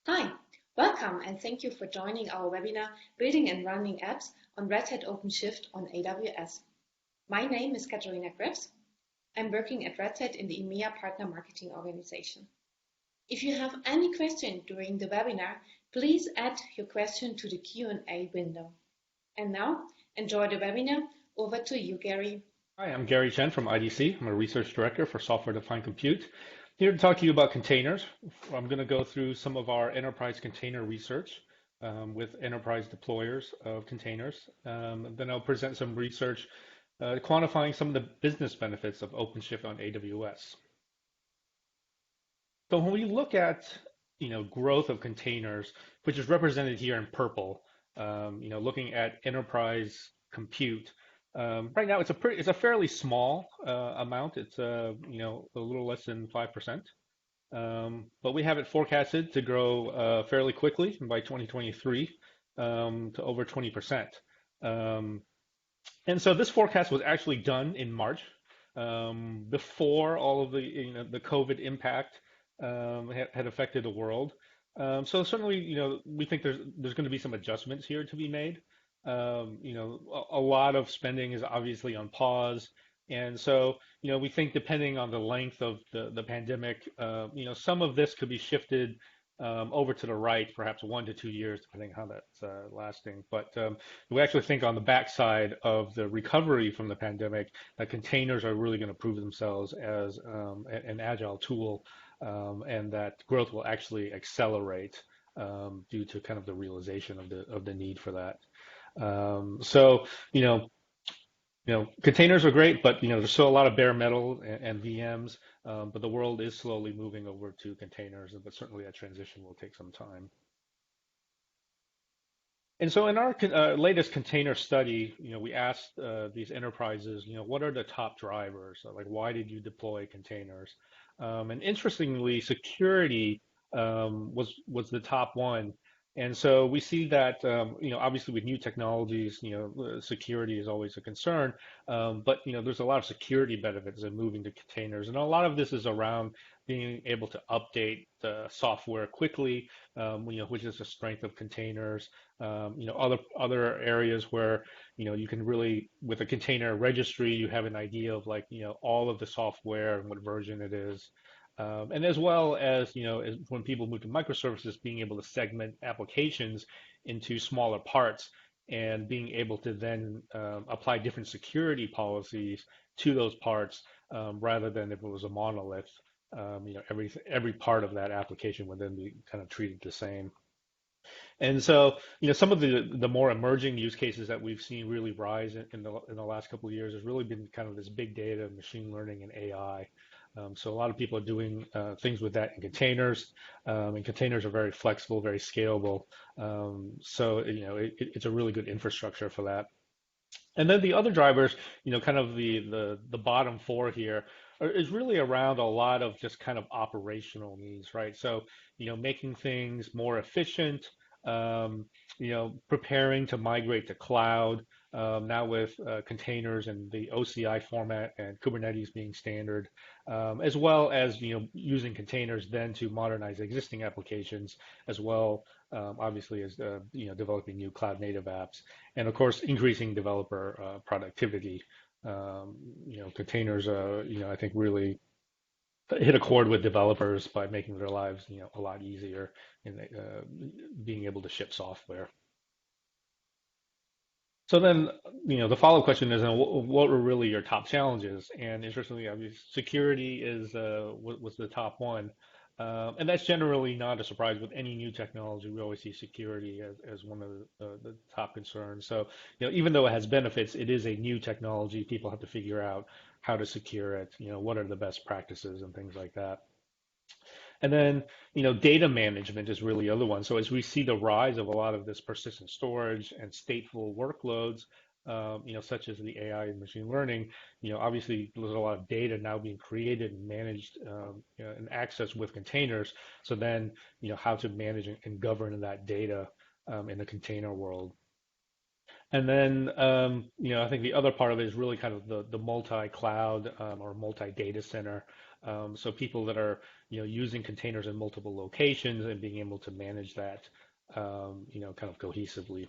Hi, welcome and thank you for joining our webinar Building and Running Apps on Red Hat OpenShift on AWS. My name is Katharina Krebs. I'm working at Red Hat in the EMEA Partner Marketing Organization. If you have any question during the webinar, please add your question to the Q&A window. And now, enjoy the webinar. Over to you, Gary. Hi, I'm Gary Chen from IDC. I'm a research director for software-defined compute. Here to talk to you about containers. I'm going to go through some of our enterprise container research with enterprise deployers of containers. Then I'll present some research quantifying some of the business benefits of OpenShift on AWS. So when we look at growth of containers, which is represented here in purple, looking at enterprise compute. Right now, it's a fairly small amount. It's a little less than 5%, but we have it forecasted to grow fairly quickly by 2023 to over 20%. And so this forecast was actually done in March, before all of the COVID impact had affected the world. So certainly, we think there's going to be some adjustments here to be made. A lot of spending is obviously on pause. And so, we think depending on the length of the pandemic, some of this could be shifted over to the right, perhaps 1 to 2 years, depending on how that's lasting. But we actually think on the backside of the recovery from the pandemic, that containers are really going to prove themselves as an agile tool, and that growth will actually accelerate due to kind of the realization of the need for that. So, containers are great, but, there's still a lot of bare metal and VMs, but the world is slowly moving over to containers, but certainly that transition will take some time. And so in our latest container study, we asked these enterprises, what are the top drivers? So, like, why did you deploy containers? And interestingly, security was the top one. And so we see that, obviously with new technologies, security is always a concern. But, there's a lot of security benefits in moving to containers. And a lot of this is around being able to update the software quickly, which is the strength of containers. Other areas where, you can really, with a container registry, you have an idea of all of the software and what version it is. And as well as, when people move to microservices, being able to segment applications into smaller parts and being able to then apply different security policies to those parts, rather than if it was a monolith, every part of that application would then be kind of treated the same. And so, some of the more emerging use cases that we've seen really rise in the last couple of years has really been kind of this big data, machine learning, and AI. So a lot of people are doing things with that in containers, and containers are very flexible, very scalable. So it's a really good infrastructure for that. And then the other drivers, kind of the bottom four here, is really around a lot of just kind of operational needs, right? So making things more efficient, preparing to migrate to cloud. Now with containers and the OCI format and Kubernetes being standard, as well as using containers then to modernize existing applications, as well obviously as developing new cloud native apps, and of course increasing developer productivity. Containers I think really hit a chord with developers by making their lives a lot easier in being able to ship software. So then, the follow-up question is, what were really your top challenges? And interestingly, obviously, security was the top one, and that's generally not a surprise with any new technology. We always see security as one of the top concerns. So, even though it has benefits, it is a new technology. People have to figure out how to secure it. What are the best practices and things like that. And then, data management is really the other one. So as we see the rise of a lot of this persistent storage and stateful workloads, such as the AI and machine learning, obviously there's a lot of data now being created and managed and accessed with containers. So then, how to manage and govern that data in the container world. And then, I think the other part of it is really kind of the multi-cloud or multi-data center. So people that are, using containers in multiple locations and being able to manage that, kind of cohesively.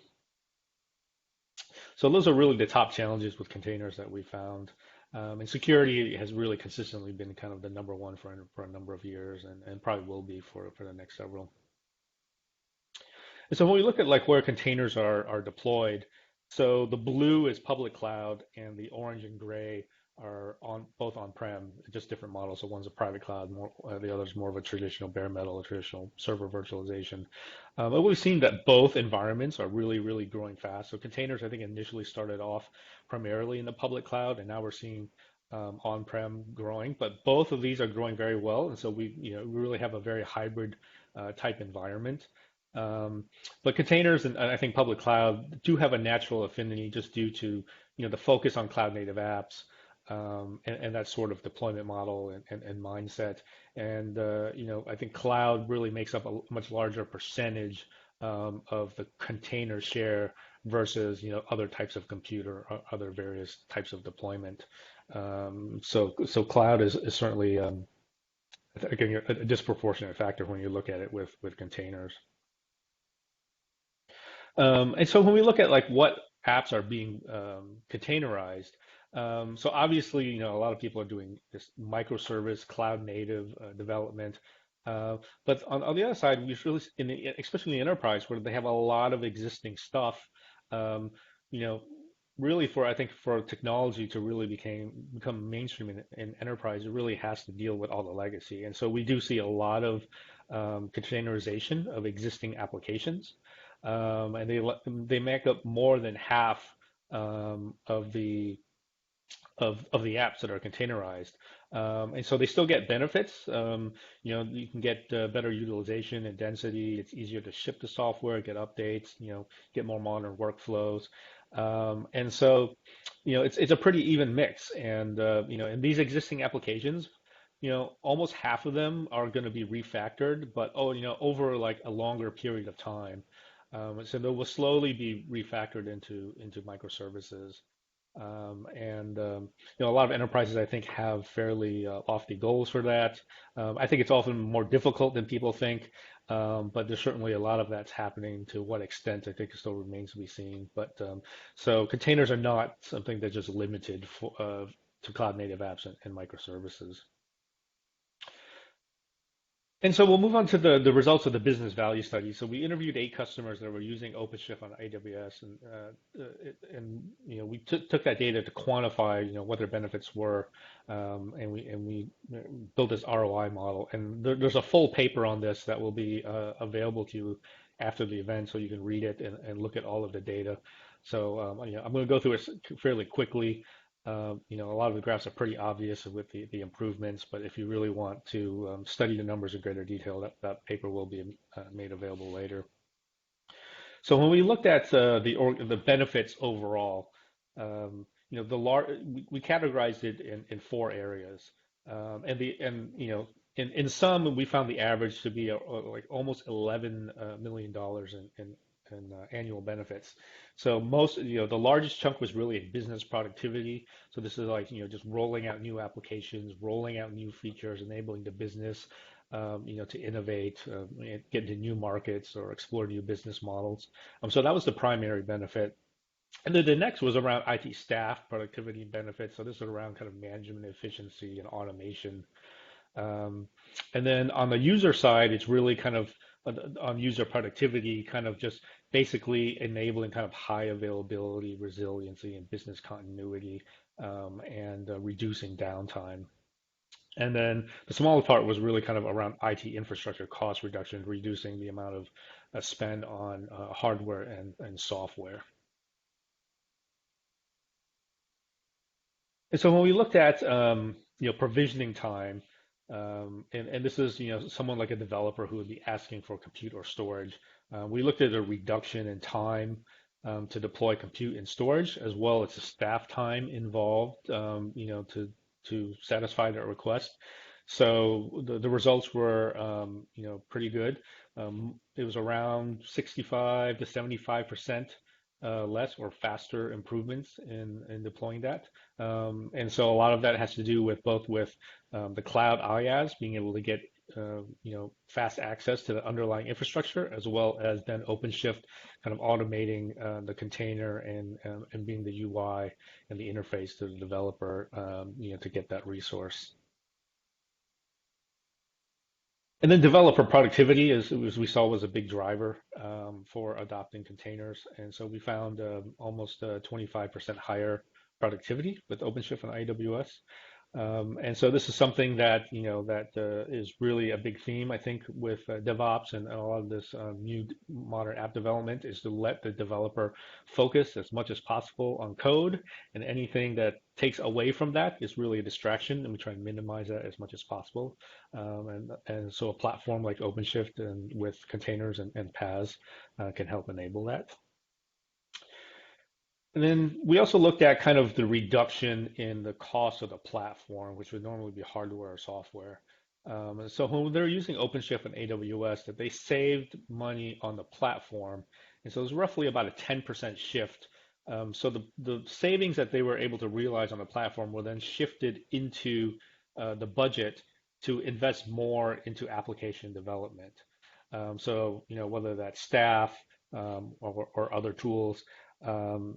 So those are really the top challenges with containers that we found. And security has really consistently been kind of the number one for a number of years and probably will be for the next several. And so when we look at like where containers are deployed, so the blue is public cloud and the orange and gray are on both on-prem, just different models. So one's a private cloud, the other's more of a traditional bare metal, a traditional server virtualization. But we've seen that both environments are really, really growing fast. So containers, I think, initially started off primarily in the public cloud, and now we're seeing on-prem growing. But both of these are growing very well, and so we really have a very hybrid type environment. Um, but containers and I think public cloud do have a natural affinity just due to the focus on cloud native apps and that sort of deployment model and mindset. And I think cloud really makes up a much larger percentage of the container share versus other types of computer or other various types of deployment. So cloud is certainly again a disproportionate factor when you look at it with containers. And so when we look at like what apps are being containerized, so obviously, a lot of people are doing this microservice, cloud native development. But on the other side, we really, especially in the enterprise, where they have a lot of existing stuff, um, you know, really I think for technology to really become mainstream in enterprise, it really has to deal with all the legacy. And so we do see a lot of containerization of existing applications and they make up more than half of the apps that are containerized. And so they still get benefits. You can get better utilization and density. It's easier to ship the software, get updates, get more modern workflows. And so, it's a pretty even mix. And, in these existing applications, almost half of them are going to be refactored, but over like a longer period of time. So they will slowly be refactored into microservices. A lot of enterprises, I think, have fairly lofty goals for that. I think it's often more difficult than people think, but there's certainly a lot of that's happening. To what extent, I think, it still remains to be seen. But so containers are not something that's just limited to cloud native apps and microservices. And so we'll move on to the results of the business value study. So we interviewed 8 customers that were using OpenShift on AWS, and we took that data to quantify what their benefits were, and we built this ROI model. And there's a full paper on this that will be available to you after the event, so you can read it and look at all of the data. So I'm going to go through it fairly quickly. A lot of the graphs are pretty obvious with the improvements, but if you really want to study the numbers in greater detail, that paper will be made available later. So when we looked at the benefits overall, we categorized it in 4 areas, in some we found the average to be like almost $11 million in annual benefits. So the largest chunk was really in business productivity. So this is like, just rolling out new applications, rolling out new features, enabling the business, to innovate, get into new markets or explore new business models. So that was the primary benefit. And then the next was around IT staff productivity benefits. So this is around kind of management efficiency and automation. And then on the user side, it's really kind of on user productivity, kind of just basically enabling kind of high availability, resiliency, and business continuity, and reducing downtime. And then the smaller part was really kind of around IT infrastructure cost reduction, reducing the amount of spend on hardware and software. And so when we looked at provisioning time, and this is someone like a developer who would be asking for compute or storage, we looked at a reduction in time to deploy compute and storage, as well as the staff time involved, to satisfy that request. So the results were pretty good. It was around 65 to 75% less or faster improvements in deploying that. And so a lot of that has to do with both with the cloud IaaS being able to get fast access to the underlying infrastructure, as well as then OpenShift kind of automating the container and being the UI and the interface to the developer, to get that resource. And then developer productivity, as we saw, was a big driver for adopting containers. And so we found almost 25% higher productivity with OpenShift and AWS. And so this is something that, is really a big theme, I think, with DevOps and a lot of this new modern app development is to let the developer focus as much as possible on code, and anything that takes away from that is really a distraction, and we try and minimize that as much as possible. And so a platform like OpenShift and with containers and PaaS can help enable that. And then we also looked at kind of the reduction in the cost of the platform, which would normally be hardware or software. And so when they're using OpenShift and AWS, that they saved money on the platform. And so it was roughly about a 10% shift. So the savings that they were able to realize on the platform were then shifted into the budget to invest more into application development. So, whether that's staff or other tools.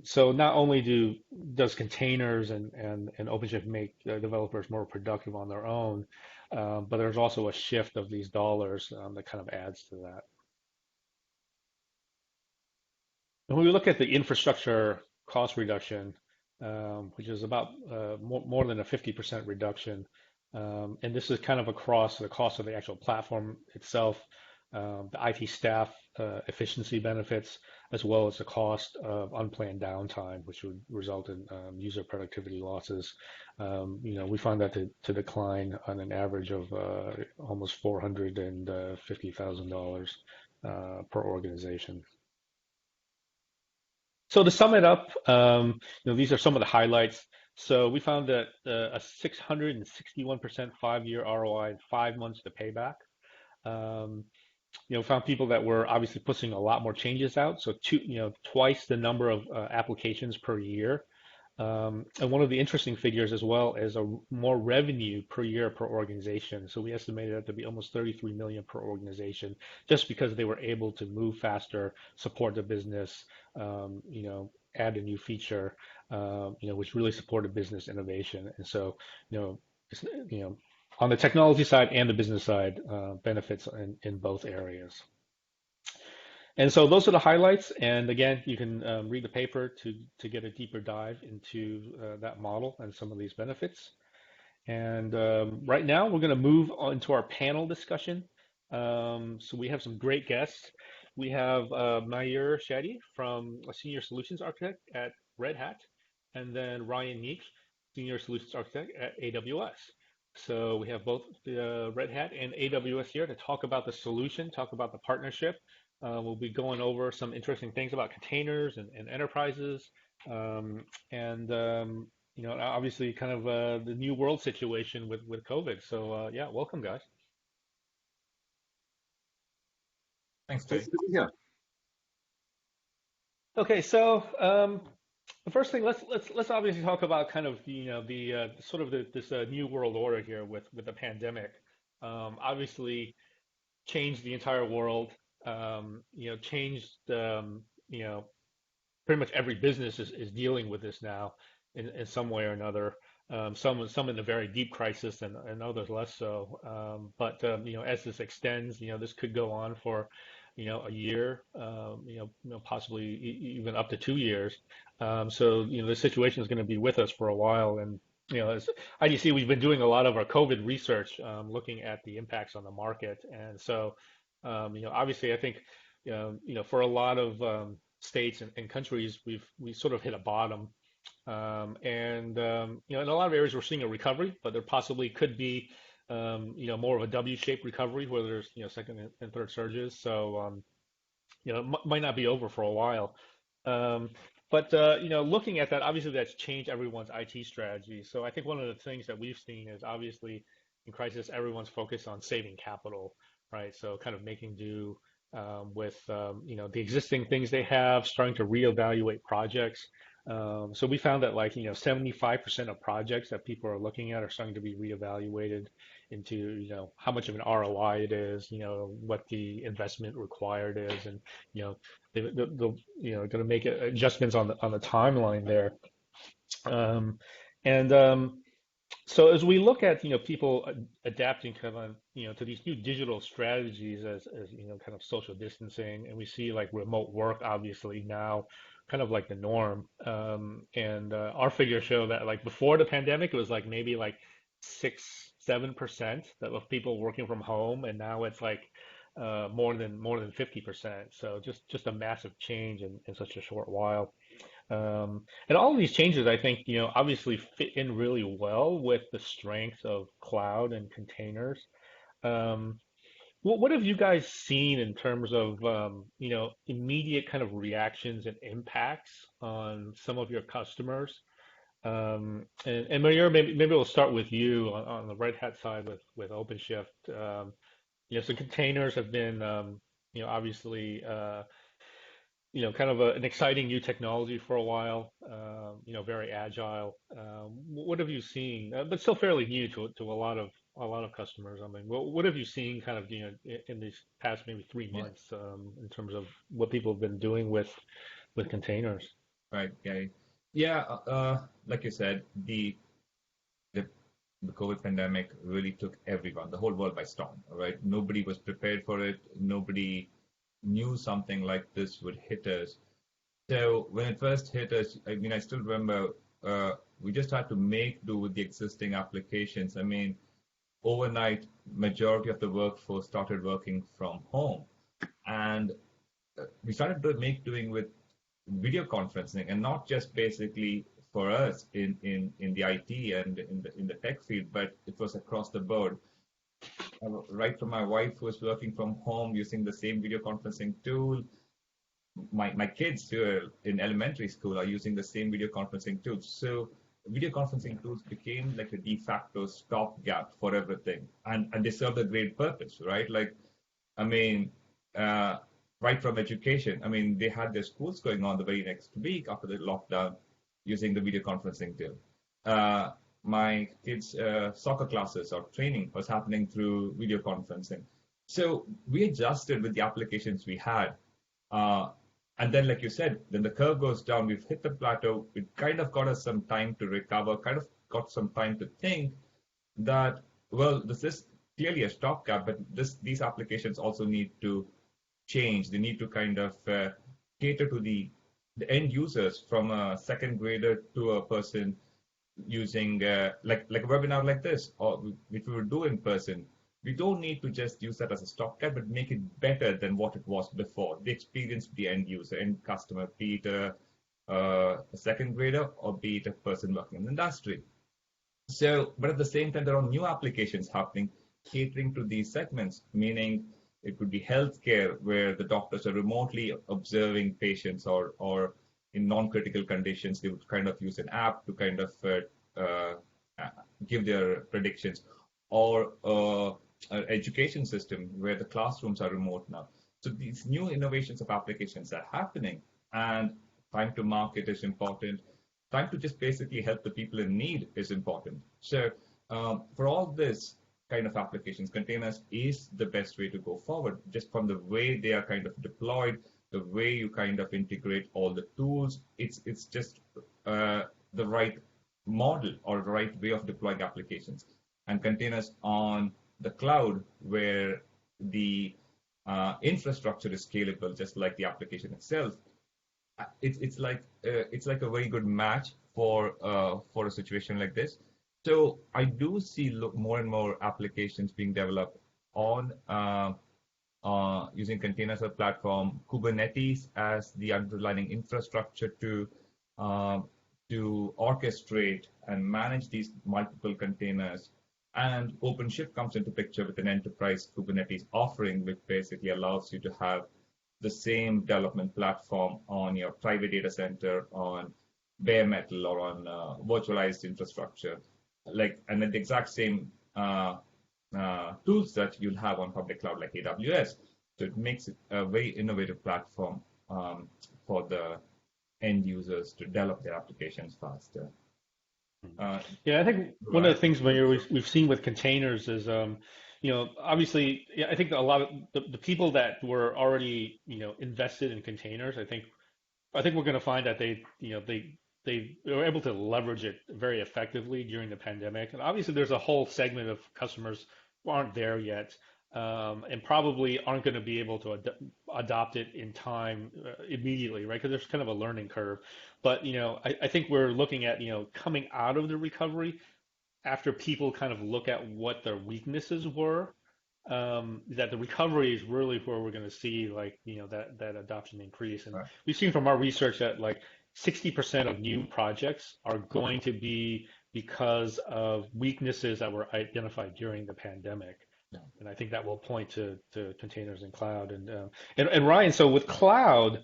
So not only does containers and OpenShift make developers more productive on their own, but there's also a shift of these dollars that kind of adds to that. And when we look at the infrastructure cost reduction, which is about more than a 50% reduction, and this is kind of across the cost of the actual platform itself, the IT staff efficiency benefits, as well as the cost of unplanned downtime, which would result in user productivity losses. We find that to decline on an average of almost $450,000 per organization. So to sum it up, these are some of the highlights. So we found that a 661% 5-year ROI and 5 months to payback. Found people that were obviously pushing a lot more changes out. So twice the number of applications per year. And one of the interesting figures as well is a more revenue per year per organization. So we estimated that to be almost 33 million per organization, just because they were able to move faster, support the business, add a new feature, which really supported business innovation. And so, it's, on the technology side and the business side, benefits in both areas. And so those are the highlights. And again, you can read the paper to get a deeper dive into that model and some of these benefits. And right now, we're going to move on to our panel discussion. So we have some great guests. We have Mayur Shetty, a Senior Solutions Architect at Red Hat, and then Ryan Neek, Senior Solutions Architect at AWS. So we have both the Red Hat and AWS here to talk about the solution, talk about the partnership. We'll be going over some interesting things about containers and enterprises, and obviously kind of the new world situation with COVID. So yeah, welcome, guys. Thanks, Jay. Yeah. Okay, so the first thing, let's obviously talk about kind of the sort of this new world order here with the pandemic. Obviously, changed the entire world. Changed. Pretty much every business is dealing with this now in some way or another. Some in a very deep crisis and others less so. But as this extends, this could go on for a year, possibly even up to 2 years. So the situation is going to be with us for a while. And as IDC, we've been doing a lot of our COVID research, looking at the impacts on the market. And so obviously, I think for a lot of states and countries, we sort of hit a bottom. In a lot of areas, we're seeing a recovery, but there possibly could be more of a W-shaped recovery where there's second and third surges. So it might not be over for a while. But looking at that, obviously that's changed everyone's IT strategy. So I think one of the things that we've seen is obviously in crisis, everyone's focused on saving capital, right? So kind of making do with the existing things they have, starting to reevaluate projects. So we found that 75% of projects that people are looking at are starting to be reevaluated into how much of an ROI it is, what the investment required is, and they'll going to make adjustments on the timeline there. Um, and So as we look at people adapting kind of to these new digital strategies as kind of social distancing, and we see like remote work obviously now kind of like the norm. And our figures show that like before the pandemic it was like maybe like 6-7% that of people working from home, and now it's like more than 50%. So just a massive change in such a short while. And all of these changes, I think, obviously fit in really well with the strength of cloud and containers. Um, what have you guys seen in terms of, immediate kind of reactions and impacts on some of your customers? And Mayur, maybe we'll start with you on the Red Hat side with OpenShift. So containers have been, obviously, kind of an exciting new technology for a while, very agile. What have you seen, but still fairly new to a lot of customers? I mean, what have you seen kind of, in these past maybe 3 Yeah, months, in terms of what people have been doing with containers? right, Gary. Yeah, like you said, the the COVID pandemic really took everyone, the whole world by storm, right? Nobody was prepared for it. Nobody knew something like this would hit us. So when it first hit us, I mean, I still remember we just had to make do with the existing applications. I mean, overnight, majority of the workforce started working from home, and we started to make doing with video conferencing, and not just basically for us in the IT and in the tech field, but it was across the board. Right from my wife who was working from home using the same video conferencing tool, my kids who are in elementary school are using the same video conferencing tools. So video conferencing tools became like a de facto stopgap for everything, and they served a great purpose, right? Like, I mean, uh, right from education. I mean, they had their schools going on the very next week after the lockdown using the video conferencing tool. Uh, my kids' soccer classes or training was happening through video conferencing. So we adjusted with the applications we had. Uh, and then, like you said, then the curve goes down. We've hit the plateau. It kind of got us some time to recover, kind of got some time to think that, well, this is clearly a stopgap, but these applications also need to change. They need to kind of cater to the end users, from a second grader to a person using like a webinar like this, or which we would do in person. We don't need to just use that as a stopgap, but make it better than what it was before. The experience of the end user, end customer, be it a second grader or be it a person working in the industry. So, but at the same time, there are new applications happening catering to these segments, meaning it could be healthcare where the doctors are remotely observing patients, or in non-critical conditions, they would kind of use an app to kind of uh, give their predictions, or an education system where the classrooms are remote now. So these new innovations of applications are happening, and time to market is important. Time to just basically help the people in need is important. So for all this kind of applications, containers is the best way to go forward, just from the way they are kind of deployed, the way you kind of integrate all the tools. It's just the right model or the right way of deploying applications. And containers on the cloud, where the infrastructure is scalable, just like the application itself, it's like a very good match for a situation like this. So I do see more and more applications being developed on using containers as a platform, Kubernetes as the underlying infrastructure uh, to orchestrate and manage these multiple containers. And OpenShift comes into picture with an enterprise Kubernetes offering, which basically allows you to have the same development platform on your private data center, on bare metal, or on virtualized infrastructure, and then the exact same tools that you'll have on public cloud like AWS. So it makes it a very innovative platform for the end users to develop their applications faster. Yeah, I think one of the things we've seen with containers is, obviously, yeah, I think a lot of the people that were already, invested in containers, I think we're going to find that they were able to leverage it very effectively during the pandemic. And obviously, there's a whole segment of customers who aren't there yet, and probably aren't going to be able to adopt it in time immediately, right? Because there's kind of a learning curve. But I think we're looking at coming out of the recovery after people kind of look at what their weaknesses were, that the recovery is really where we're going to see that adoption increase. And Right. we've seen from our research that 60% of new projects are going to be because of weaknesses that were identified during the pandemic. Yeah. And I think that will point to containers and cloud. And Ryan, so with cloud,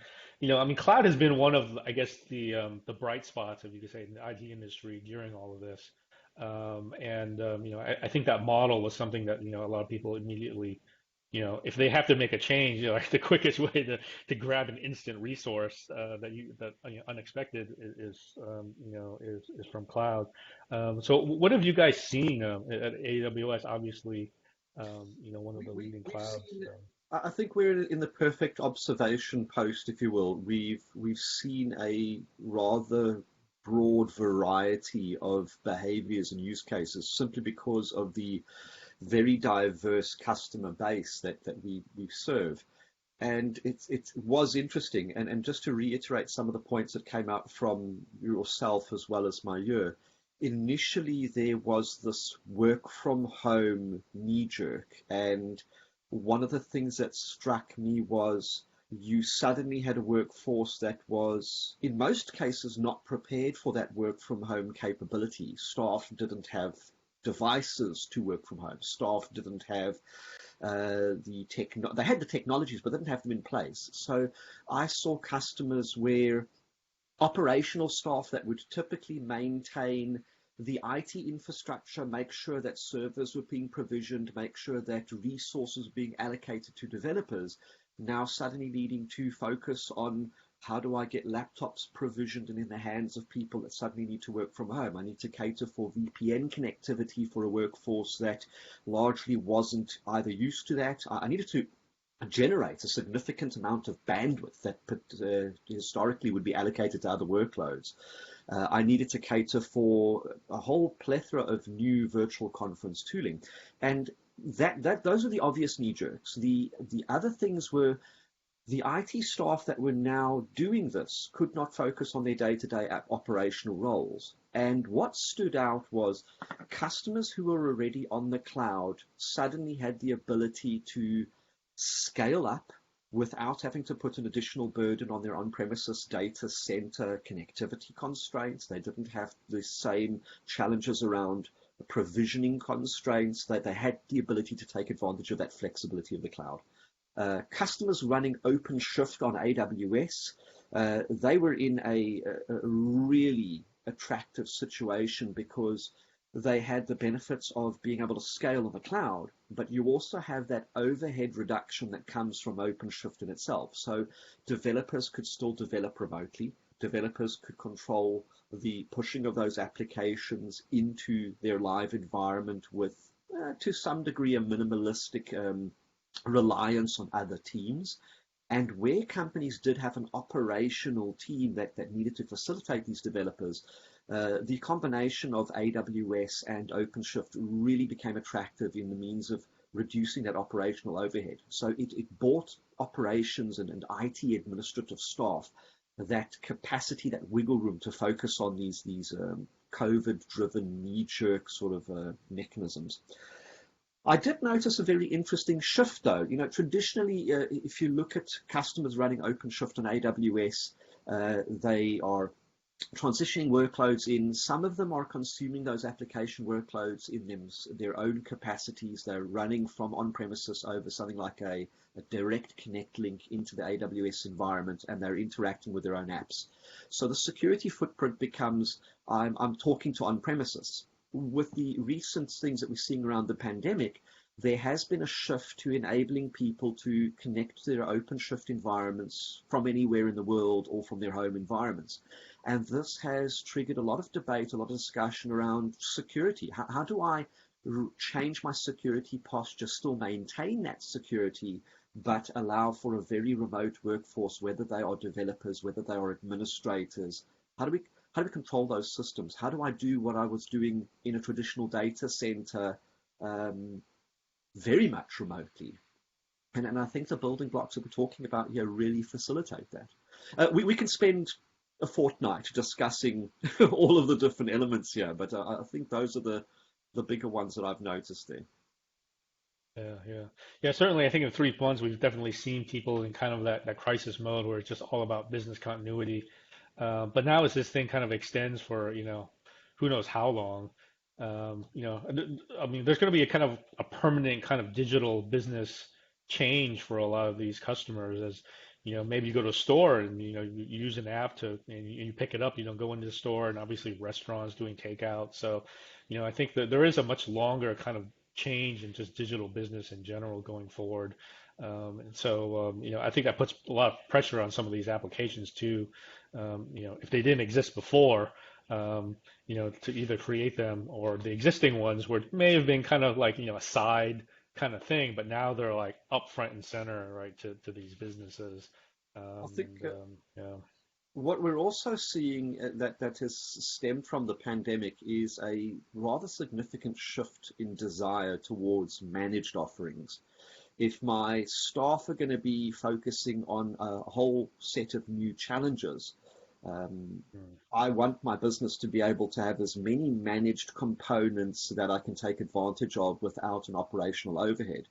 cloud has been one of, I guess, the bright spots, if you could say, in the IT industry during all of this. I think that model was something that, a lot of people immediately, if they have to make a change, the quickest way to grab an instant resource unexpected is from cloud. So what have you guys seen at AWS? Obviously, one of the leading clouds. I think we're in the perfect observation post, if you will. We've seen a rather broad variety of behaviors and use cases simply because of the very diverse customer base that we serve. And it was interesting. And just to reiterate some of the points that came out from yourself as well as Mayur, initially there was this work from home knee jerk. And one of the things that struck me was you suddenly had a workforce that was, in most cases, not prepared for that work from home capability. Staff didn't have devices to work from home. Staff didn't have they had the technologies, but didn't have them in place. So I saw customers where operational staff that would typically maintain the IT infrastructure, make sure that servers were being provisioned, make sure that resources were being allocated to developers, now suddenly needing to focus on how do I get laptops provisioned and in the hands of people that suddenly need to work from home. I need to cater for VPN connectivity for a workforce that largely wasn't either used to that. I needed to generate a significant amount of bandwidth that historically would be allocated to other workloads. I needed to cater for a whole plethora of new virtual conference tooling. And those are the obvious knee jerks. The other things were the IT staff that were now doing this could not focus on their day-to-day operational roles. And what stood out was customers who were already on the cloud suddenly had the ability to scale up without having to put an additional burden on their on-premises data center connectivity constraints. They didn't have the same challenges around provisioning constraints, that they had the ability to take advantage of that flexibility of the cloud. Customers running OpenShift on AWS, they were in a really attractive situation because they had the benefits of being able to scale on the cloud, but you also have that overhead reduction that comes from OpenShift in itself. So developers could still develop remotely. Developers could control the pushing of those applications into their live environment with, to some degree, a minimalistic reliance on other teams. And where companies did have an operational team that needed to facilitate these developers, the combination of AWS and OpenShift really became attractive in the means of reducing that operational overhead. So it bought operations and IT administrative staff that capacity, that wiggle room to focus on these COVID-driven knee-jerk sort of mechanisms. I did notice a very interesting shift, though. Traditionally, if you look at customers running OpenShift on AWS, they are transitioning workloads in. Some of them are consuming those application workloads in their own capacities. They're running from on-premises over something like a direct connect link into the AWS environment, and they're interacting with their own apps. So the security footprint becomes, I'm talking to on-premises. With the recent things that we're seeing around the pandemic, there has been a shift to enabling people to connect to their OpenShift environments from anywhere in the world or from their home environments. And this has triggered a lot of debate, a lot of discussion around security. How do I change my security posture, still maintain that security, but allow for a very remote workforce, whether they are developers, whether they are administrators? How do we control those systems? How do I do what I was doing in a traditional data center, very much remotely? And I think the building blocks that we're talking about here really facilitate that. We can spend a fortnight discussing all of the different elements here, but I think those are the bigger ones that I've noticed there. Yeah. Certainly, I think in 3 months we've definitely seen people in kind of that crisis mode where it's just all about business continuity. But now as this thing kind of extends for, who knows how long, I mean, there's going to be a kind of a permanent kind of digital business change for a lot of these customers as, maybe you go to a store and, you use an app and you pick it up, you don't go into the store, and obviously restaurants doing takeout. So, I think that there is a much longer kind of change in just digital business in general going forward. And so, I think that puts a lot of pressure on some of these applications too. If they didn't exist before, to either create them, or the existing ones were may have been kind of like, a side kind of thing, but now they're like up front and center, right, to these businesses. I think Yeah. what we're also seeing that has stemmed from the pandemic is a rather significant shift in desire towards managed offerings. If my staff are going to be focusing on a whole set of new challenges, I want my business to be able to have as many managed components that I can take advantage of without an operational overhead.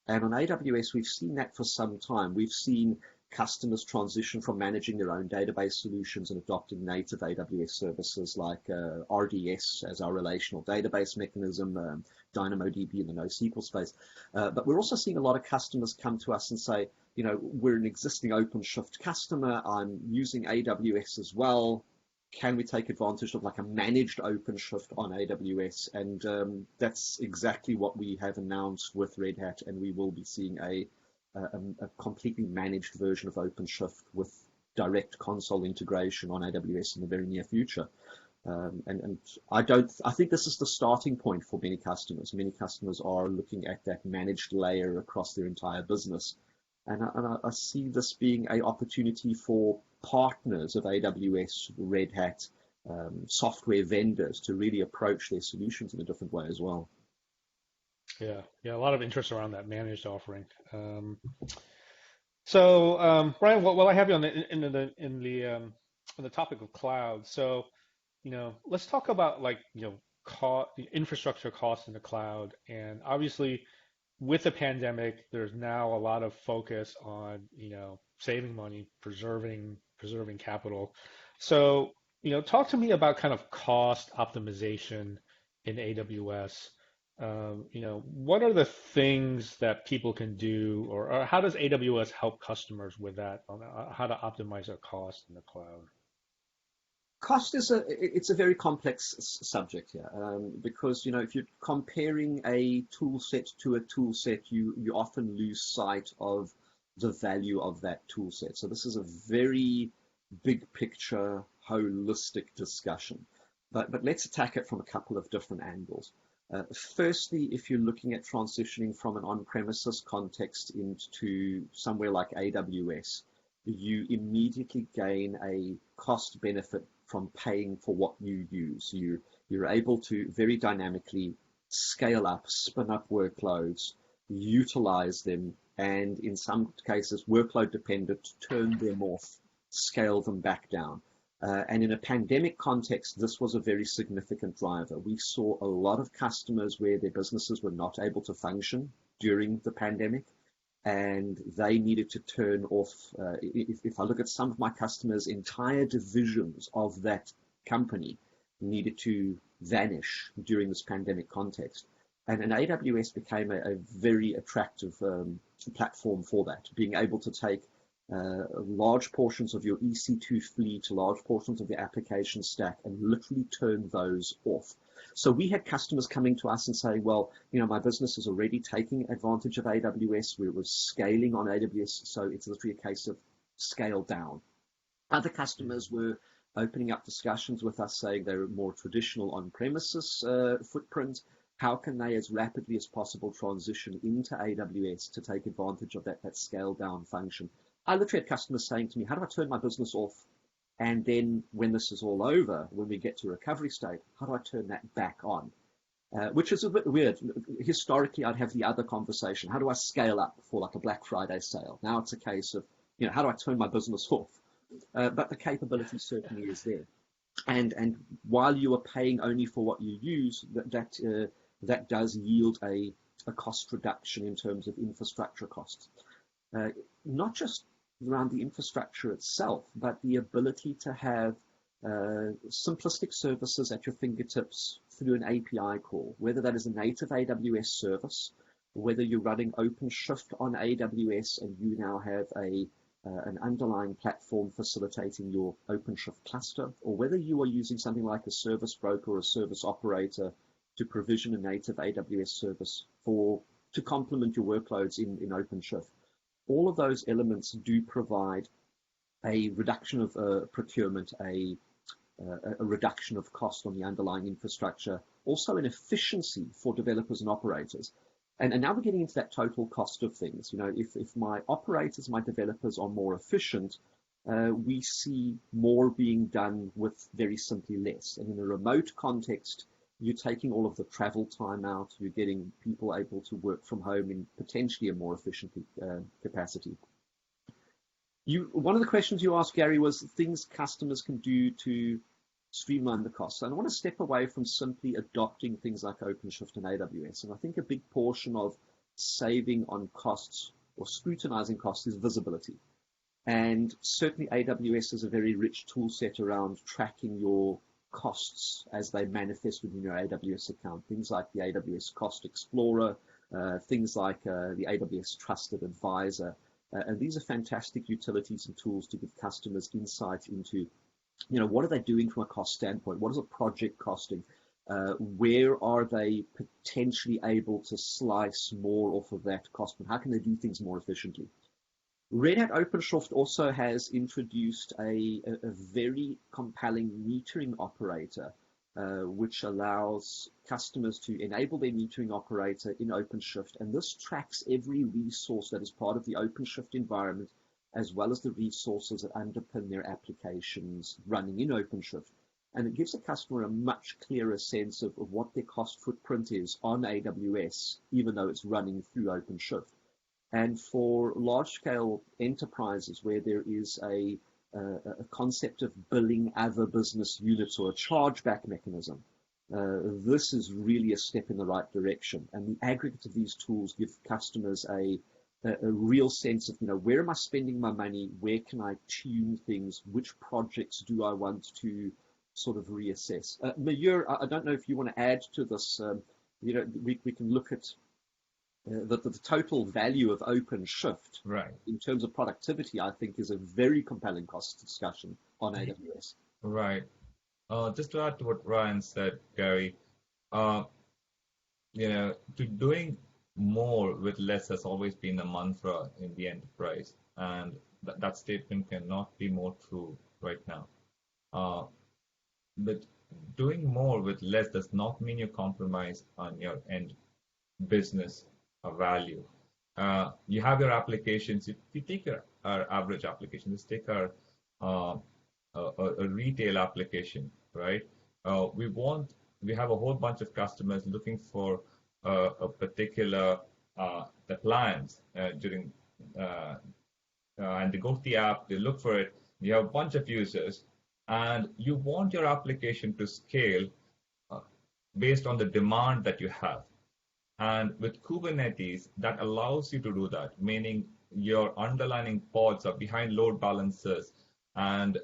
And on AWS, we've seen that for some time. We've seen customers transition from managing their own database solutions and adopting native AWS services like RDS as our relational database mechanism, DynamoDB in the NoSQL space. But we're also seeing a lot of customers come to us and say, we're an existing OpenShift customer. I'm using AWS as well. Can we take advantage of like a managed OpenShift on AWS? And that's exactly what we have announced with Red Hat, and we will be seeing a completely managed version of OpenShift with direct console integration on AWS in the very near future. And I think this is the starting point for many customers. Many customers are looking at that managed layer across their entire business. And I see this being an opportunity for partners of AWS, Red Hat, software vendors to really approach their solutions in a different way as well. Yeah, a lot of interest around that managed offering. So, Brian, while I have you on the topic of cloud, so let's talk about the infrastructure costs in the cloud. And obviously, with the pandemic, there's now a lot of focus on saving money, preserving capital. So talk to me about kind of cost optimization in AWS. What are the things that people can do, or how does AWS help customers with that, on how to optimize their cost in the cloud? Cost it's a very complex subject here, because if you're comparing a tool set to a tool set, you often lose sight of the value of that tool set. So this is a very big picture, holistic discussion. But let's attack it from a couple of different angles. Firstly, if you're looking at transitioning from an on-premises context into somewhere like AWS, you immediately gain a cost benefit from paying for what you use. You're able to very dynamically scale up, spin up workloads, utilize them, and in some cases, workload dependent, turn them off, scale them back down. And in a pandemic context, this was a very significant driver. We saw a lot of customers where their businesses were not able to function during the pandemic, and they needed to turn off. If I look at some of my customers, entire divisions of that company needed to vanish during this pandemic context. And AWS became a very attractive platform for that, being able to take large portions of your EC2 fleet, large portions of your application stack, and literally turn those off. So we had customers coming to us and saying, well, my business is already taking advantage of AWS. We were scaling on AWS, so it's literally a case of scale down. Other customers were opening up discussions with us saying they're more traditional on-premises footprint. How can they as rapidly as possible transition into AWS to take advantage of that scale down function? I literally had customers saying to me, how do I turn my business off? And then when this is all over, when we get to recovery state, how do I turn that back on? Which is a bit weird. Historically, I'd have the other conversation. How do I scale up for like a Black Friday sale? Now it's a case of, how do I turn my business off? But the capability certainly is there. And while you are paying only for what you use, that does yield a cost reduction in terms of infrastructure costs. Not just around the infrastructure itself, but the ability to have simplistic services at your fingertips through an API call, whether that is a native AWS service, whether you're running OpenShift on AWS and you now have an underlying platform facilitating your OpenShift cluster, or whether you are using something like a service broker or a service operator to provision a native AWS service to complement your workloads in OpenShift. All of those elements do provide a reduction of procurement, a reduction of cost on the underlying infrastructure, also an efficiency for developers and operators. And now we're getting into that total cost of things. If my operators, my developers are more efficient, we see more being done with very simply less. And in a remote context, you're taking all of the travel time out. You're getting people able to work from home in potentially a more efficient capacity. One of the questions you asked, Gary, was things customers can do to streamline the costs. And I want to step away from simply adopting things like OpenShift and AWS. And I think a big portion of saving on costs or scrutinizing costs is visibility. And certainly AWS has a very rich tool set around tracking your costs as they manifest within your AWS account. Things like the AWS Cost Explorer, things like the AWS Trusted Advisor. And these are fantastic utilities and tools to give customers insight into what are they doing from a cost standpoint? What is a project costing? Where are they potentially able to slice more off of that cost? And how can they do things more efficiently? Red Hat OpenShift also has introduced a very compelling metering operator, which allows customers to enable their metering operator in OpenShift. And this tracks every resource that is part of the OpenShift environment, as well as the resources that underpin their applications running in OpenShift. And it gives a customer a much clearer sense of what their cost footprint is on AWS, even though it's running through OpenShift. And for large-scale enterprises where there is a concept of billing other business units or a chargeback mechanism, this is really a step in the right direction. And the aggregate of these tools give customers a real sense of, where am I spending my money? Where can I tune things? Which projects do I want to sort of reassess? Mayur, I don't know if you want to add to this. We can look at the total value of OpenShift. Right. In terms of productivity, I think is a very compelling cost discussion on AWS. Right. Just to add to what Ryan said, Gary, doing more with less has always been a mantra in the enterprise, and that statement cannot be more true right now. But doing more with less does not mean you compromise on your end business value. You have your applications. If you take our average application, let's take our a retail application, right? We have a whole bunch of customers looking for a particular appliance during and they go to the app, they look for it. You have a bunch of users, and you want your application to scale based on the demand that you have. And with Kubernetes, that allows you to do that, meaning your underlying pods are behind load balancers, and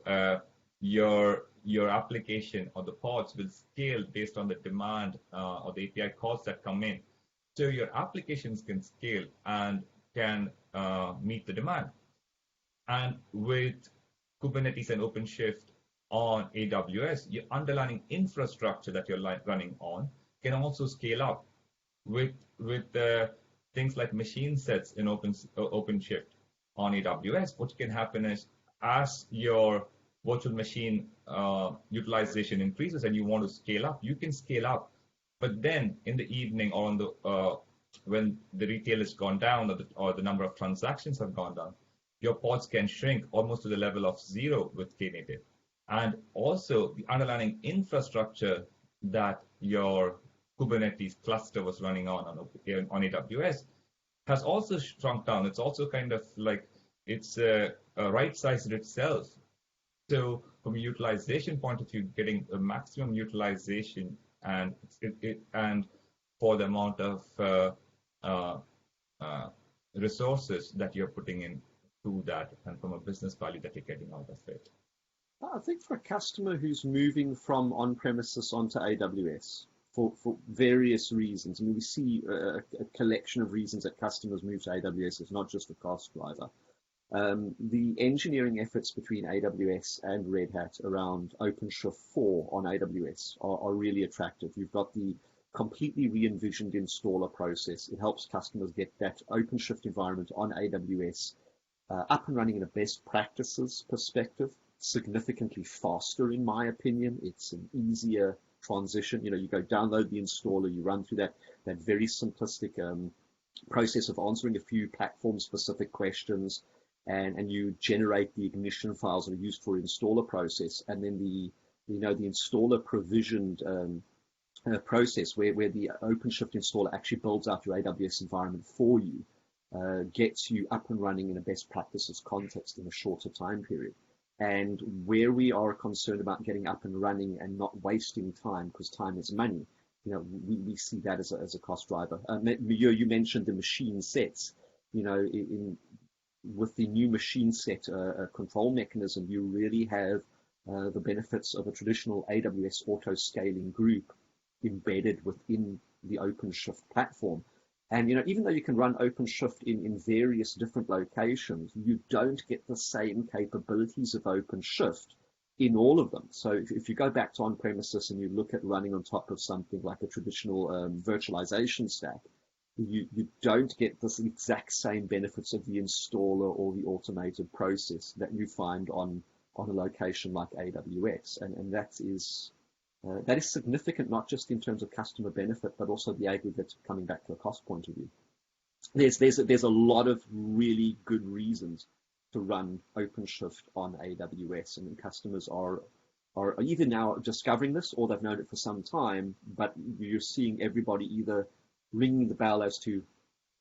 your application or the pods will scale based on the demand or the API calls that come in. So your applications can scale and can meet the demand. And with Kubernetes and OpenShift, on AWS, your underlying infrastructure that you're running on can also scale up with things like machine sets in OpenShift on AWS. What can happen is, as your virtual machine utilization increases and you want to scale up, you can scale up. But then in the evening or on the when the retail has gone down or the number of transactions have gone down, your pods can shrink almost to the level of 0 with Knative. And also the underlying infrastructure that your Kubernetes cluster was running on AWS has also shrunk down. It's also kind of like it's right-sized itself. So from a utilization point of view, getting a maximum utilization and for the amount of resources that you're putting in to that, and from a business value that you're getting out of it. I think for a customer who's moving from on-premises onto AWS for various reasons, I mean, we see a collection of reasons that customers move to AWS. It's not just a cost driver. The engineering efforts between AWS and Red Hat around OpenShift 4 on AWS are really attractive. You've got the completely re-envisioned installer process. It helps customers get that OpenShift environment on AWS up and running in a best practices perspective, significantly faster, in my opinion. It's an easier transition. You go download the installer, you run through that very simplistic process of answering a few platform-specific questions, and you generate the ignition files that are used for installer process, and then the installer provisioned process where the OpenShift installer actually builds out your AWS environment for you, gets you up and running in a best practices context in a shorter time period. And where we are concerned about getting up and running and not wasting time, because time is money, we see that as a cost driver. You mentioned the machine sets. With the new machine set control mechanism, you really have the benefits of a traditional AWS auto-scaling group embedded within the OpenShift platform. And even though you can run OpenShift in various different locations, you don't get the same capabilities of OpenShift in all of them. So if you go back to on-premises and you look at running on top of something like a traditional virtualization stack, you don't get the exact same benefits of the installer or the automated process that you find on a location like AWS. And that is significant, not just in terms of customer benefit, but also the aggregate, coming back to a cost point of view. There's a lot of really good reasons to run OpenShift on AWS, and customers are either now discovering this or they've known it for some time, but you're seeing everybody either ringing the bell as to,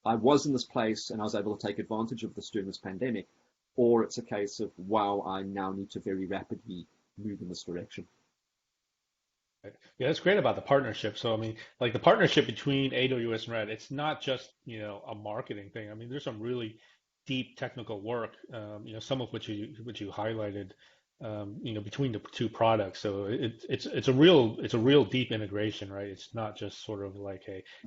I was in this place and I was able to take advantage of this during this pandemic, or it's a case of, wow, I now need to very rapidly move in this direction. Yeah, that's great about the partnership. So, I mean, like the partnership between AWS and Red, it's not just, a marketing thing. I mean, there's some really deep technical work, some of which you highlighted, between the two products. So it's a real deep integration, right? It's not just sort of like,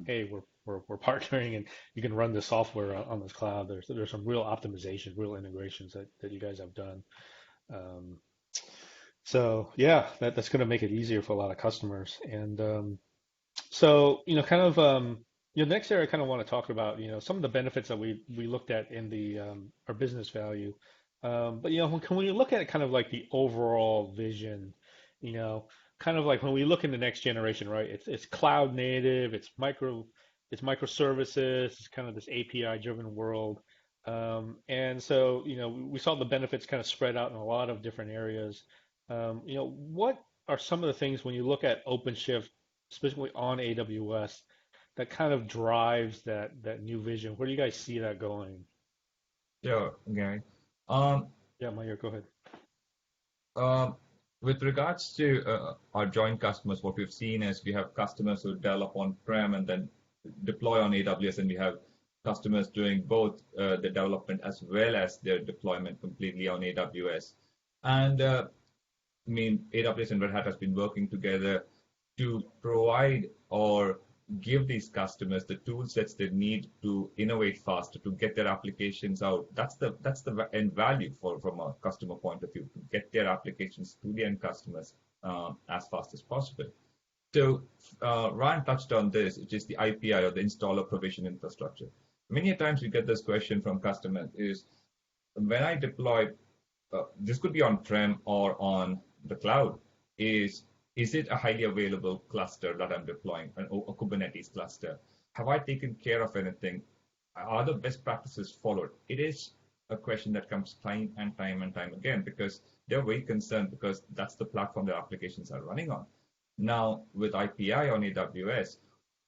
hey, we're partnering and you can run the software on this cloud. There's some real optimization, real integrations that you guys have done. So yeah, that's going to make it easier for a lot of customers. And so the next area I kind of want to talk about, some of the benefits that we looked at in the our business value. But when we look at it kind of like the overall vision, kind of like when we look in the next generation, right? It's cloud native, it's microservices, it's kind of this API driven world. And so, we saw the benefits kind of spread out in a lot of different areas. What are some of the things when you look at OpenShift, specifically on AWS, that kind of drives that new vision? Where do you guys see that going? Sure, Gary. Yeah, Mayur, go ahead. With regards to our joint customers, what we've seen is we have customers who develop on-prem and then deploy on AWS, and we have customers doing both the development as well as their deployment completely on AWS. And AWS and Red Hat has been working together to provide or give these customers the tool sets they need to innovate faster, to get their applications out. That's the end value from a customer point of view, to get their applications to the end customers as fast as possible. So Ryan touched on this, which is the IPI, or the installer provision infrastructure. Many times we get this question from customers is, when I deploy, this could be on-prem or on the cloud, is it a highly available cluster that I'm deploying, a Kubernetes cluster? Have I taken care of anything? Are the best practices followed? It is a question that comes time and time and time again, because they're very concerned, because that's the platform their applications are running on. Now, with IPI on AWS,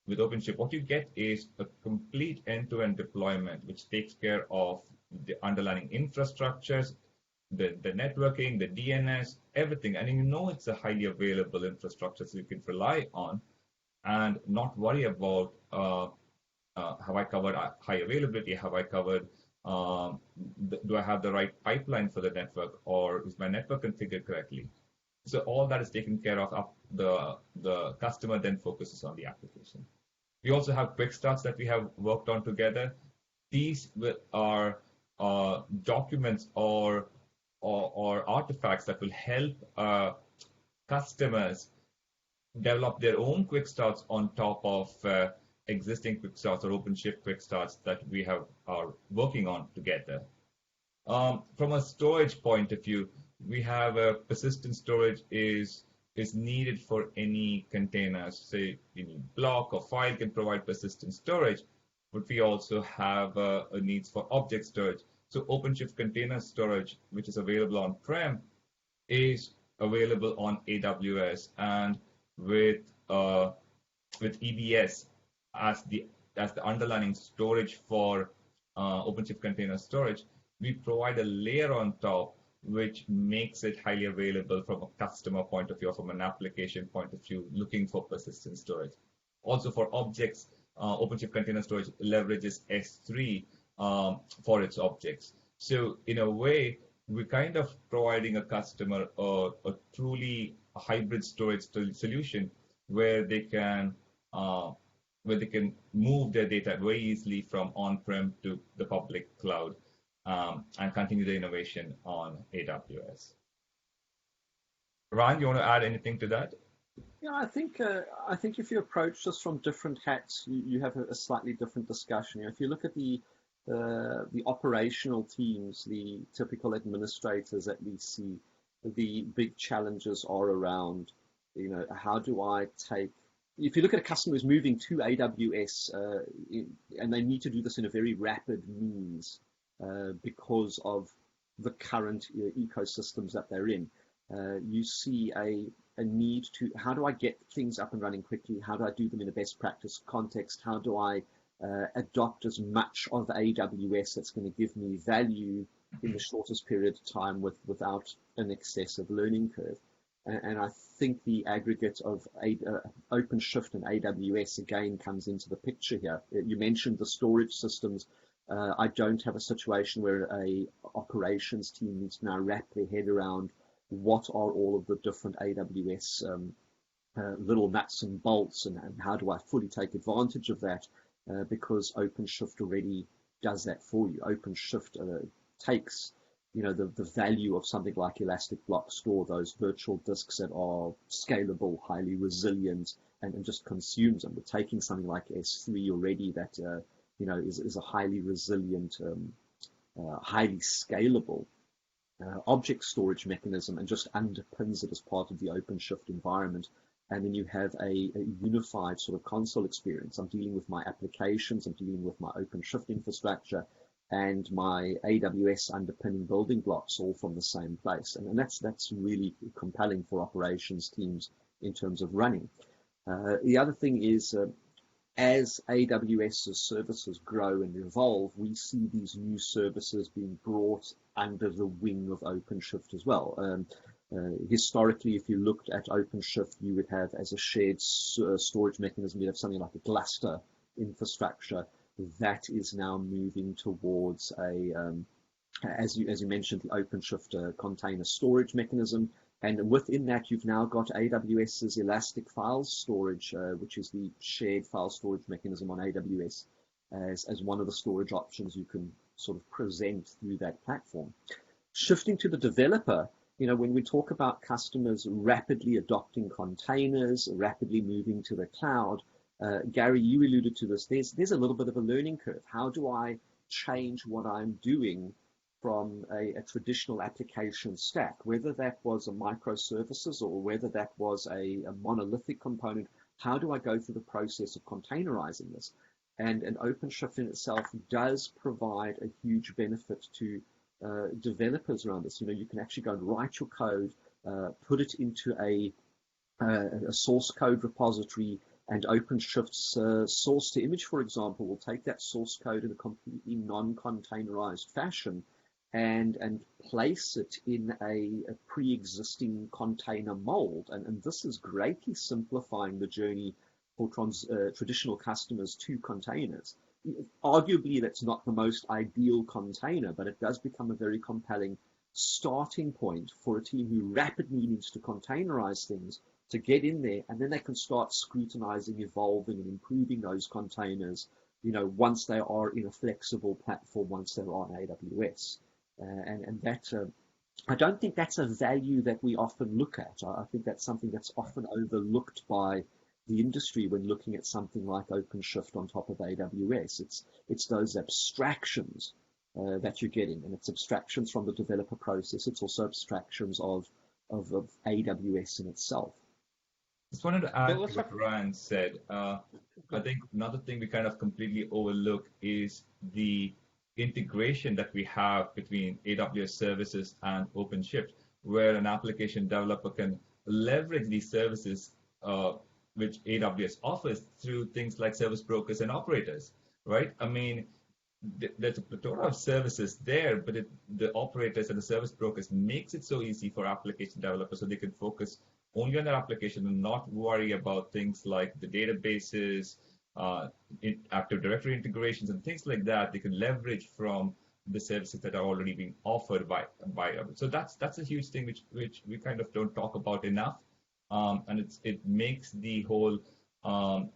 with OpenShift, what you get is a complete end-to-end deployment, which takes care of the underlying infrastructures, the networking, the DNS, everything. And you know it's a highly available infrastructure, so you can rely on and not worry about, have I covered high availability? Have I covered, do I have the right pipeline for the network, or is my network configured correctly? So all that is taken care of. The customer then focuses on the application. We also have quick starts that we have worked on together. These are documents or artifacts that will help customers develop their own quick starts on top of existing quick starts or OpenShift quick starts that we are working on together. From a storage point of view, we have a persistent storage is needed for any containers. Say any block or file can provide persistent storage, but we also have a needs for object storage. So OpenShift container storage, which is available on-prem, is available on AWS, and with EBS as the underlying storage for OpenShift container storage, we provide a layer on top, which makes it highly available from a customer point of view, or from an application point of view, looking for persistent storage. Also for objects, OpenShift container storage leverages S3 for its objects. So in a way, we're kind of providing a customer a truly hybrid storage solution where they can move their data very easily from on-prem to the public cloud, and continue the innovation on AWS. Ryan, you want to add anything to that? Yeah, I think if you approach this from different hats, you have a slightly different discussion. If you look at the operational teams, the typical administrators that we see, the big challenges are around, how do I take, if you look at a customer who's moving to AWS, and they need to do this in a very rapid means, because of the current ecosystems that they're in, you see a need to, how do I get things up and running quickly? How do I do them in a best practice context? How do I adopt as much of AWS that's going to give me value in the shortest period of time without an excessive learning curve? And I think the aggregate of OpenShift and AWS again comes into the picture here. You mentioned the storage systems. I don't have a situation where a operations team needs to now wrap their head around what are all of the different AWS little nuts and bolts, and how do I fully take advantage of that, because OpenShift already does that for you. OpenShift takes the value of something like Elastic Block Store, those virtual disks that are scalable, highly resilient, and just consumes them. We're taking something like S3 already that is a highly resilient, highly scalable object storage mechanism, and just underpins it as part of the OpenShift environment. And then you have a unified sort of console experience. I'm dealing with my applications, I'm dealing with my OpenShift infrastructure, and my AWS underpinning building blocks all from the same place. And that's really compelling for operations teams in terms of running. The other thing is, as AWS's services grow and evolve, we see these new services being brought under the wing of OpenShift as well. Historically, if you looked at OpenShift, you would have, as a shared storage mechanism, you'd have something like a cluster infrastructure that is now moving towards as you mentioned, the OpenShift container storage mechanism, And within that, you've now got AWS's Elastic File Storage, which is the shared file storage mechanism on AWS, as one of the storage options you can sort of present through that platform. Shifting to the developer, when we talk about customers rapidly adopting containers, rapidly moving to the cloud, Gary, you alluded to this, there's a little bit of a learning curve. How do I change what I'm doing from a traditional application stack, whether that was a microservices or whether that was a monolithic component? How do I go through the process of containerizing this? And OpenShift in itself does provide a huge benefit to developers around this. You can actually go and write your code, put it into a source code repository, and OpenShift's source to image, for example, will take that source code in a completely non-containerized fashion and place it in a pre-existing container mold. And this is greatly simplifying the journey for traditional customers to containers. Arguably, that's not the most ideal container, but it does become a very compelling starting point for a team who rapidly needs to containerize things to get in there, and then they can start scrutinizing, evolving, and improving those containers, once they are in a flexible platform, once they're on AWS. And that, I don't think that's a value that we often look at. I think that's something that's often overlooked by the industry when looking at something like OpenShift on top of AWS. It's those abstractions that you're getting, and it's abstractions from the developer process. It's also abstractions of AWS in itself. Just wanted to add to what Ryan said. I think another thing we kind of completely overlook is the integration that we have between AWS services and OpenShift, where an application developer can leverage these services which AWS offers through things like service brokers and operators, right? I mean, there's a plethora of services there, but the operators and the service brokers makes it so easy for application developers so they can focus only on their application and not worry about things like the databases, Active Directory integrations, and things like that. They can leverage from the services that are already being offered by so that's a huge thing which we kind of don't talk about enough, and it makes the whole the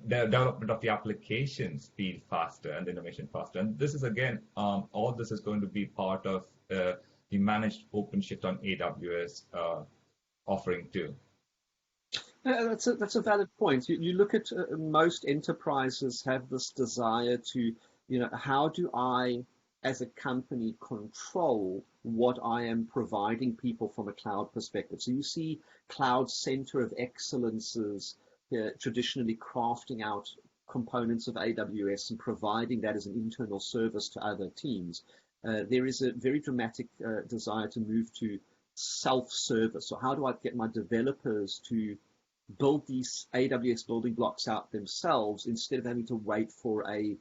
development of the application speed faster and the innovation faster. And this is again, all this is going to be part of the managed OpenShift on AWS offering too. That's a valid point. You look at most enterprises have this desire to, how do I, as a company, control what I am providing people from a cloud perspective? So you see cloud center of excellences traditionally crafting out components of AWS and providing that as an internal service to other teams. There is a very dramatic desire to move to self-service. So how do I get my developers to build these AWS building blocks out themselves instead of having to wait for a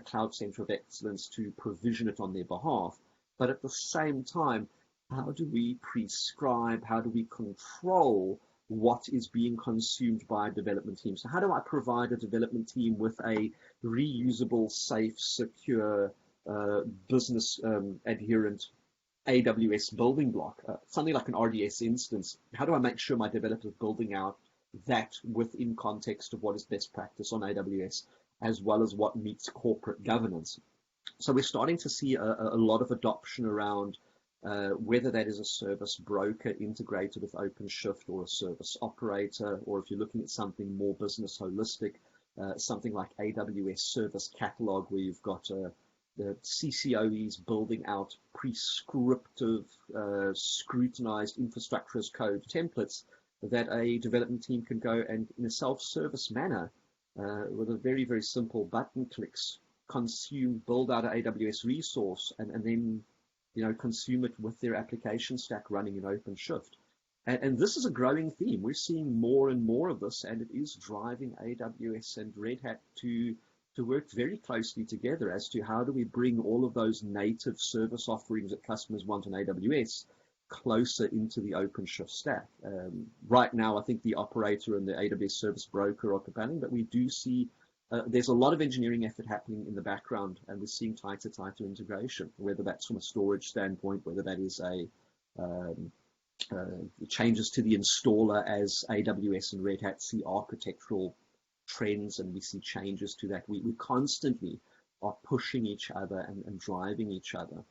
cloud center of excellence to provision it on their behalf? But at the same time, how do we prescribe, how do we control what is being consumed by a development team? So how do I provide a development team with a reusable, safe, secure, business adherent AWS building block, something like an RDS instance? How do I make sure my developers are building out that within context of what is best practice on AWS, as well as what meets corporate governance? So we're starting to see a lot of adoption around whether that is a service broker integrated with OpenShift or a service operator, or if you're looking at something more business holistic, something like AWS Service Catalog, where you've got the CCOEs building out prescriptive, scrutinized infrastructure as code templates that a development team can go and, in a self-service manner, with a very, very simple button clicks, consume, build out an AWS resource, and then consume it with their application stack running in OpenShift. And this is a growing theme. We're seeing more and more of this, and it is driving AWS and Red Hat to work very closely together as to how do we bring all of those native service offerings that customers want on AWS closer into the OpenShift stack. Right now, I think the operator and the AWS service broker are compelling, but we do see there's a lot of engineering effort happening in the background, and we're seeing tighter integration, whether that's from a storage standpoint, whether that is a changes to the installer as AWS and Red Hat see architectural trends, and we see changes to that. We constantly are pushing each other and driving each other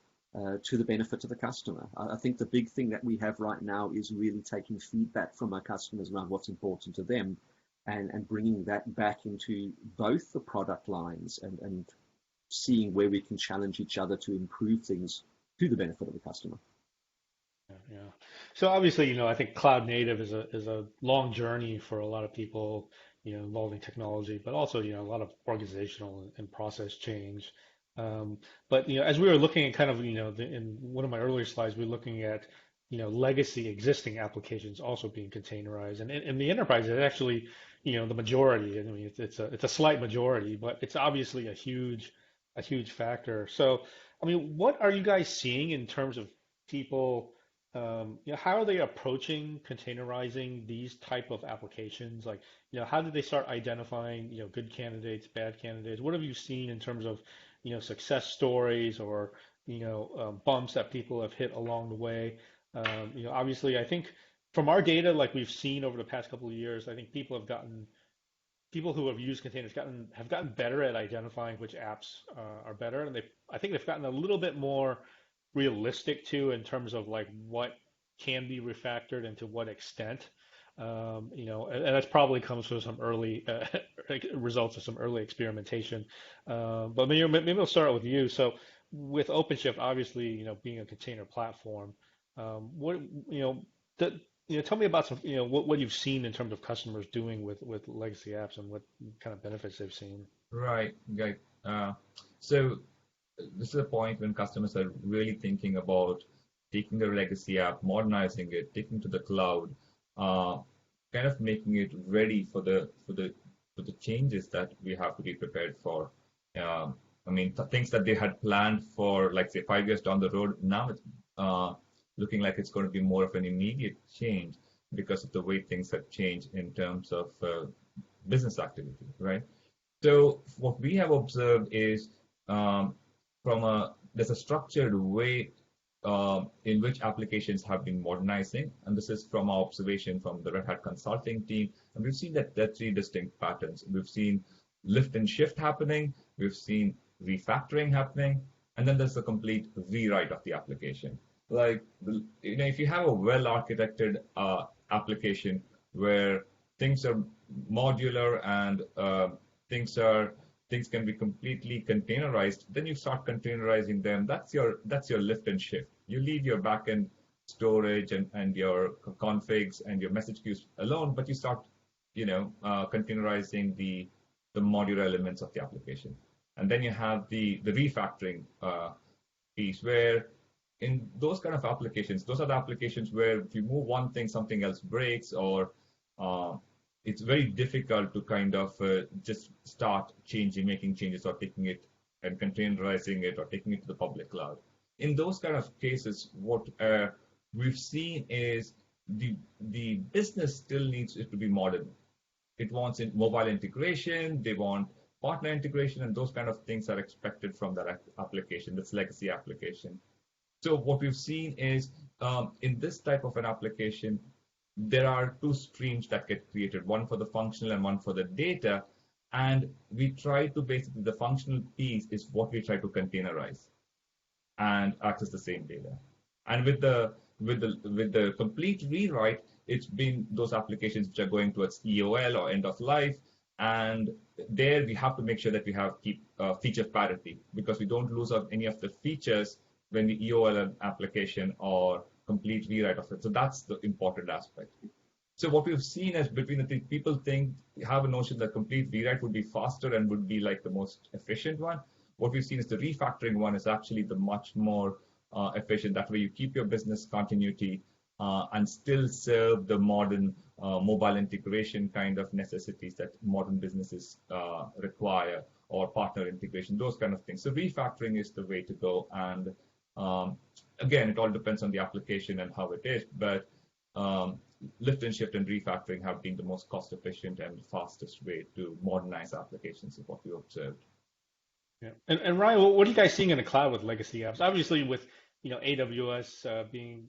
to the benefit of the customer. I think the big thing that we have right now is really taking feedback from our customers around what's important to them, and bringing that back into both the product lines and seeing where we can challenge each other to improve things to the benefit of the customer. Yeah. So obviously, I think cloud native is a long journey for a lot of people, involving technology, but also, a lot of organizational and process change. But as we were looking at kind of, in one of my earlier slides, we are looking at, legacy existing applications also being containerized, and in the enterprise, it's actually, the majority. I mean, it's a slight majority, but it's obviously a huge factor. So, I mean, what are you guys seeing in terms of people? How are they approaching containerizing these type of applications? Like, how did they start identifying, good candidates, bad candidates? What have you seen in terms of, success stories or, bumps that people have hit along the way? Obviously, I think from our data, like we've seen over the past couple of years, I think people who have used containers have gotten better at identifying which apps are better, and I think they've gotten a little bit more realistic too in terms of like what can be refactored and to what extent. And that probably comes from some early results of some early experimentation. But maybe I'll start with you. So with OpenShift, obviously, being a container platform, what tell me about some what you've seen in terms of customers doing with legacy apps and what kind of benefits they've seen. Right. So this is a point when customers are really thinking about taking their legacy app, modernizing it, taking it to the cloud, kind of making it ready for the changes that we have to be prepared for. I mean, things that they had planned for, like say 5 years down the road, now it's looking like it's going to be more of an immediate change because of the way things have changed in terms of business activity, right? So what we have observed is there's a structured way in which applications have been modernizing, and this is from our observation from the Red Hat consulting team, and we've seen that there are three distinct patterns. We've seen lift and shift happening, we've seen refactoring happening, and then there's a complete rewrite of the application. Like, if you have a well-architected application where things are modular and things can be completely containerized, then you start containerizing them. That's your lift and shift. You leave your backend storage and your configs and your message queues alone, but you start, containerizing the modular elements of the application. And then you have the refactoring piece, where in those kind of applications, those are the applications where if you move one thing, something else breaks, or it's very difficult to kind of just start making changes or taking it and containerizing it or taking it to the public cloud. In those kind of cases, what we've seen is the business still needs it to be modern. It wants mobile integration, they want partner integration, and those kind of things are expected from that application, this legacy application. So what we've seen is in this type of an application, there are two streams that get created, one for the functional and one for the data. And we try to basically, the functional piece is what we try to containerize and access the same data. And with the complete rewrite, it's been those applications which are going towards EOL or end of life. And there we have to make sure that we keep feature parity, because we don't lose out any of the features when we EOL an application or complete rewrite of it. So that's the important aspect. So what we've seen is between the things, people have a notion that complete rewrite would be faster and would be like the most efficient one. What we've seen is the refactoring one is actually the much more efficient. That way you keep your business continuity and still serve the modern mobile integration kind of necessities that modern businesses require, or partner integration, those kind of things. So refactoring is the way to go. And again, it all depends on the application and how it is, but lift and shift and refactoring have been the most cost efficient and fastest way to modernize applications, is what we observed. Yeah. And Ryan, what are you guys seeing in the cloud with legacy apps? Obviously with, AWS being,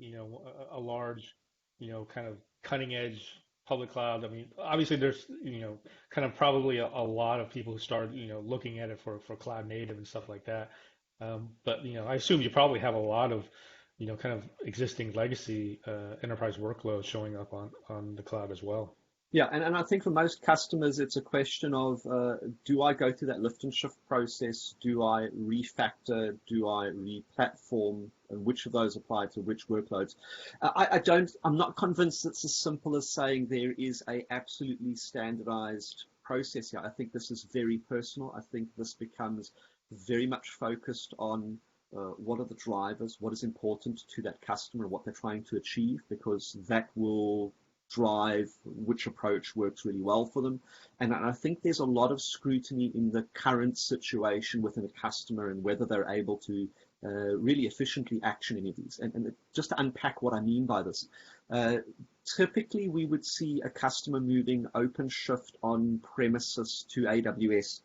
a large kind of cutting edge public cloud? I mean, obviously there's, kind of probably a lot of people who start, looking at it for cloud native and stuff like that. But, I assume you probably have a lot of, kind of existing legacy enterprise workloads showing up on the cloud as well. Yeah, and I think for most customers, it's a question of, do I go through that lift and shift process? Do I refactor? Do I re-platform? And which of those apply to which workloads? I'm not convinced it's as simple as saying there is a absolutely standardized process here. I think this is very personal. I think this becomes very much focused on what are the drivers, what is important to that customer, what they're trying to achieve, because that will drive which approach works really well for them. And I think there's a lot of scrutiny in the current situation within a customer and whether they're able to really efficiently action any of these. And just to unpack what I mean by this, typically we would see a customer moving OpenShift on premises to AWS.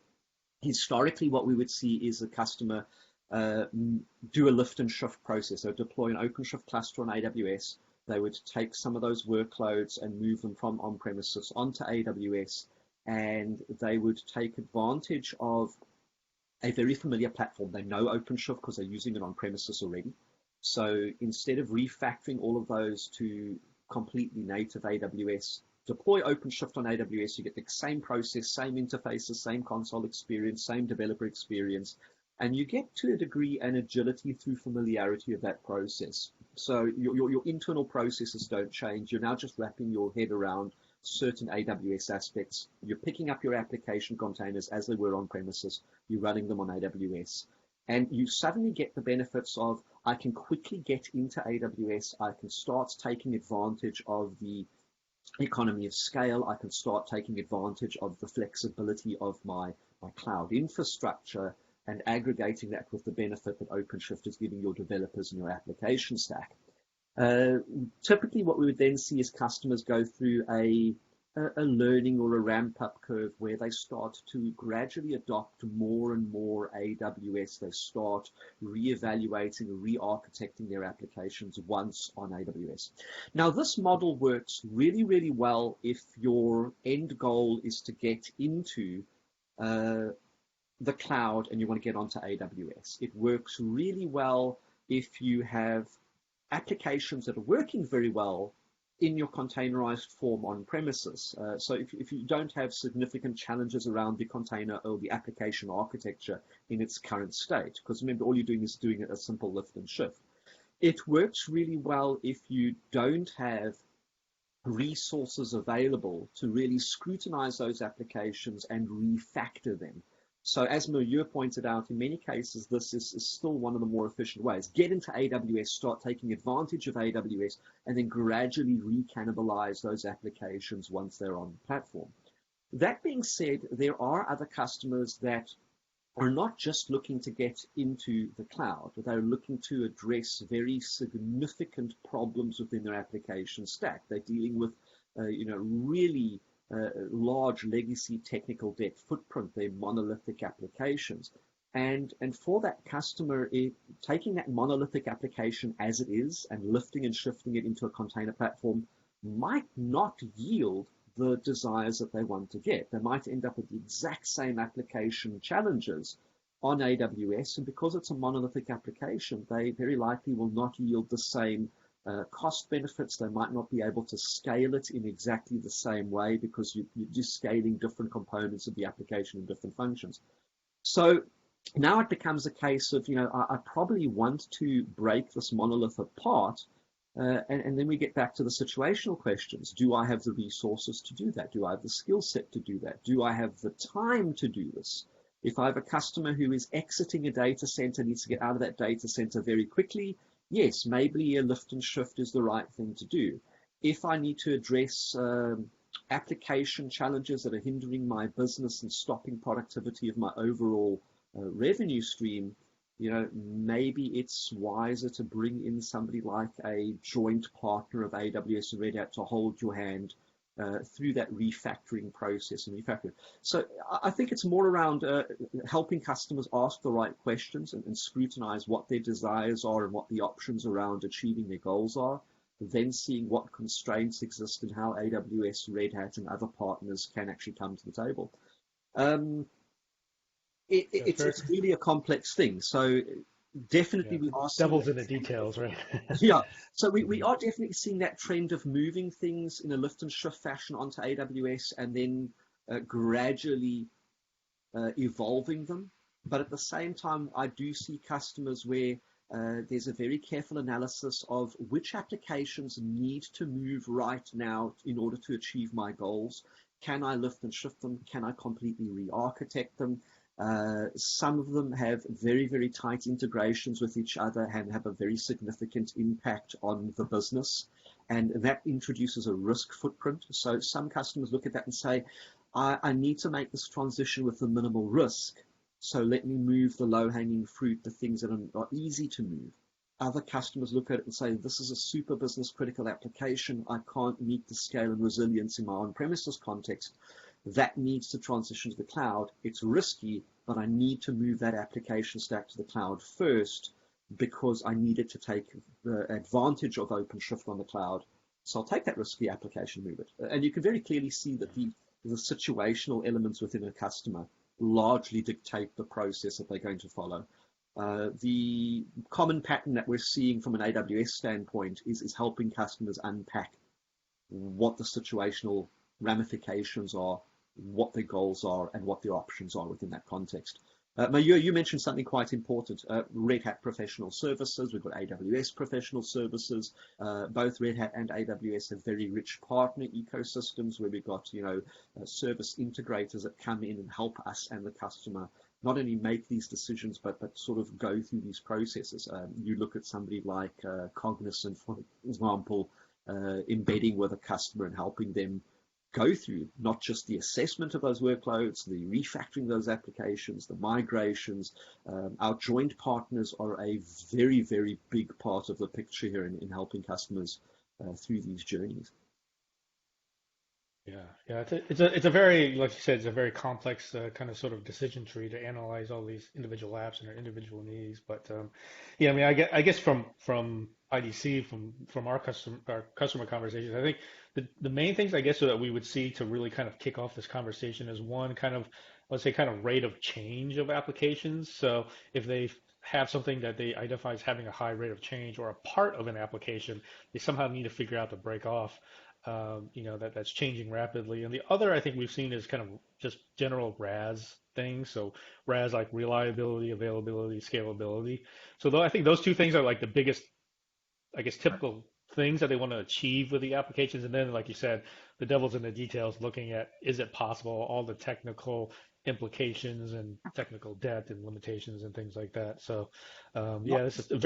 Historically, what we would see is a customer do a lift and shift process. So deploy an OpenShift cluster on AWS. They would take some of those workloads and move them from on-premises onto AWS, and they would take advantage of a very familiar platform. They know OpenShift because they're using it on premises already. So instead of refactoring all of those to completely native AWS, deploy OpenShift on AWS, you get the same process, same interfaces, same console experience, same developer experience, and you get to a degree an agility through familiarity of that process. So your internal processes don't change. You're now just wrapping your head around certain AWS aspects. You're picking up your application containers as they were on premises. You're running them on AWS. And you suddenly get the benefits of, I can quickly get into AWS. I can start taking advantage of the economy of scale. I can start taking advantage of the flexibility of my cloud infrastructure, and aggregating that with the benefit that OpenShift is giving your developers and your application stack. Typically, what we would then see is customers go through a learning or a ramp-up curve where they start to gradually adopt more and more AWS. They start reevaluating, re-architecting their applications once on AWS. Now, this model works really, really well if your end goal is to get into the cloud and you want to get onto AWS. It works really well if you have applications that are working very well in your containerized form on premises. So if you don't have significant challenges around the container or the application architecture in its current state, because remember, all you're doing is doing a simple lift and shift. It works really well if you don't have resources available to really scrutinize those applications and refactor them. So as Milieu pointed out, in many cases, this is still one of the more efficient ways. Get into AWS, start taking advantage of AWS, and then gradually recannibalize those applications once they're on the platform. That being said, there are other customers that are not just looking to get into the cloud, but they're looking to address very significant problems within their application stack. They're dealing with, really large legacy technical debt footprint, their monolithic applications. And for that customer, taking that monolithic application as it is and lifting and shifting it into a container platform might not yield the desires that they want to get. They might end up with the exact same application challenges on AWS, and because it's a monolithic application, they very likely will not yield the same cost benefits. They might not be able to scale it in exactly the same way because you're just scaling different components of the application and different functions. So now it becomes a case of, I probably want to break this monolith apart. And then we get back to the situational questions. Do I have the resources to do that? Do I have the skill set to do that? Do I have the time to do this? If I have a customer who is exiting a data center, needs to get out of that data center very quickly, yes, maybe a lift and shift is the right thing to do. If I need to address application challenges that are hindering my business and stopping productivity of my overall revenue stream, maybe it's wiser to bring in somebody like a joint partner of AWS and Red Hat to hold your hand through that refactoring process and refactoring. So I think it's more around helping customers ask the right questions and scrutinize what their desires are and what the options around achieving their goals are. then seeing what constraints exist and how AWS, Red Hat, and other partners can actually come to the table. It's really a complex thing. So definitely we are seeing devil's in the details, right? yeah. So we are definitely seeing that trend of moving things in a lift and shift fashion onto AWS and then gradually evolving them. But at the same time, I do see customers where there's a very careful analysis of which applications need to move right now in order to achieve my goals. Can I lift and shift them? Can I completely re-architect them? Some of them have very, very tight integrations with each other and have a very significant impact on the business. And that introduces a risk footprint. So some customers look at that and say, I need to make this transition with the minimal risk. So let me move the low-hanging fruit, the things that are easy to move. Other customers look at it and say, this is a super business critical application. I can't meet the scale and resilience in my on-premises context. That needs to transition to the cloud. It's risky, but I need to move that application stack to the cloud first because I need it to take the advantage of OpenShift on the cloud. So I'll take that risky application, move it. And you can very clearly see that the situational elements within a customer largely dictate the process that they're going to follow. The common pattern that we're seeing from an AWS standpoint is helping customers unpack what the situational ramifications are, what their goals are, and what their options are within that context. Mayur, you mentioned something quite important. Red Hat professional services, we've got AWS professional services. Both Red Hat and AWS have very rich partner ecosystems where we've got, service integrators that come in and help us and the customer not only make these decisions, but sort of go through these processes. You look at somebody like Cognizant, for example, embedding with a customer and helping them go through not just the assessment of those workloads, the refactoring of those applications, the migrations. Our joint partners are a very, very big part of the picture here in helping customers through these journeys. Yeah. It's a very, like you said, it's a very complex kind of sort of decision tree to analyze all these individual apps and their individual needs. But yeah, I mean, I guess from IDC, from our customer conversations, I think the main things I guess that we would see to really kind of kick off this conversation is one kind of, let's say, kind of rate of change of applications. So if they have something that they identify as having a high rate of change or a part of an application, they somehow need to figure out to break off. That's changing rapidly. And the other I think we've seen is kind of just general RAS things. So RAS like reliability, availability, scalability. So though I think those two things are like the biggest, I guess, typical things that they want to achieve with the applications. And then, like you said, the devil's in the details, looking at, is it possible, all the technical implications and technical debt and limitations and things like that. So this is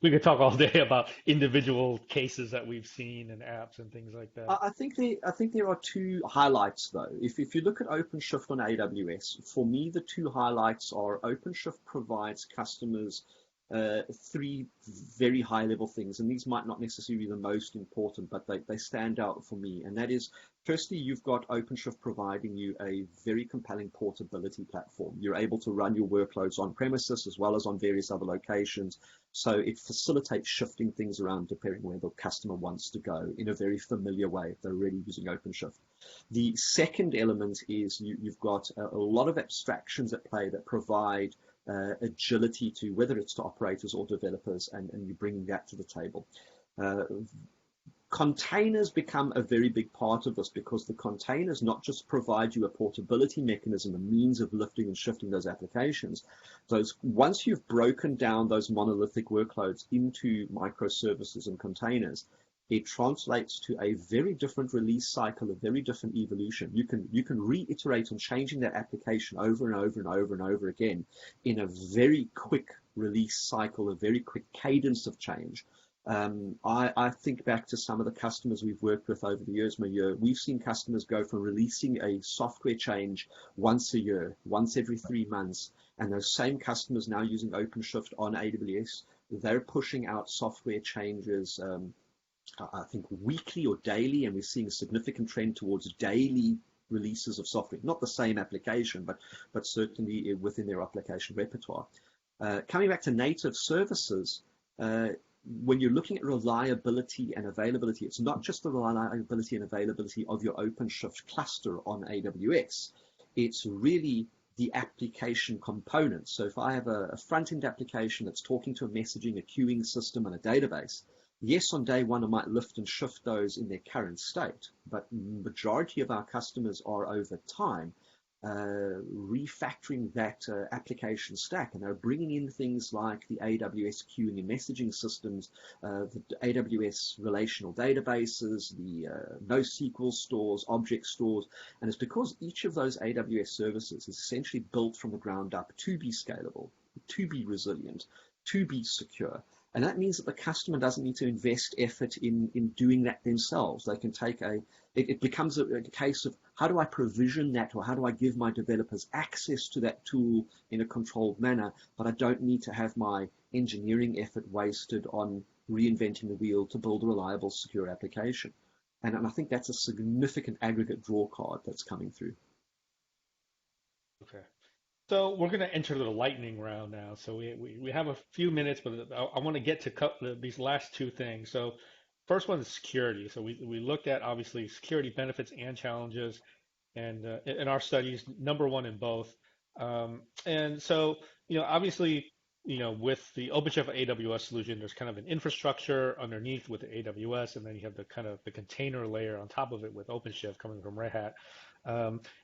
we could talk all day about individual cases that we've seen and apps and things like that. I think there are two highlights though. If you look at OpenShift on AWS, for me the two highlights are OpenShift provides customers three very high level things, and these might not necessarily be the most important, but they stand out for me. And that is, firstly, you've got OpenShift providing you a very compelling portability platform. You're able to run your workloads on premises as well as on various other locations. So it facilitates shifting things around depending where the customer wants to go in a very familiar way if they're already using OpenShift. The second element is you've got a lot of abstractions at play that provide agility to whether it's to operators or developers, and you bring that to the table. Containers become a very big part of this because the containers not just provide you a portability mechanism, a means of lifting and shifting those applications. Once you've broken down those monolithic workloads into microservices and containers, it translates to a very different release cycle, a very different evolution. You can reiterate on changing that application over and over and over and over again in a very quick release cycle, a very quick cadence of change. I think back to some of the customers we've worked with over the years. We've seen customers go from releasing a software change once a year, once every 3 months, and those same customers now using OpenShift on AWS, they're pushing out software changes I think weekly or daily, and we're seeing a significant trend towards daily releases of software. Not the same application, but certainly within their application repertoire. Coming back to native services, when you're looking at reliability and availability, it's not just the reliability and availability of your OpenShift cluster on AWS. It's really the application components. So if I have a front-end application that's talking to a messaging, a queuing system, and a database, yes, on day one, I might lift and shift those in their current state, but majority of our customers are over time refactoring that application stack, and they're bringing in things like the AWS queuing and messaging systems, the AWS relational databases, the NoSQL stores, object stores, and it's because each of those AWS services is essentially built from the ground up to be scalable, to be resilient, to be secure. And that means that the customer doesn't need to invest effort in doing that themselves. They can take it becomes a case of how do I provision that, or how do I give my developers access to that tool in a controlled manner, but I don't need to have my engineering effort wasted on reinventing the wheel to build a reliable, secure application. And I think that's a significant aggregate draw card that's coming through. Okay. So we're going to enter the lightning round now. So we have a few minutes, but I want to get to these last two things. So first one is security. So we looked at obviously security benefits and challenges, and in our studies, number one in both. And so obviously with the OpenShift AWS solution, there's kind of an infrastructure underneath with the AWS, and then you have the kind of the container layer on top of it with OpenShift coming from Red Hat.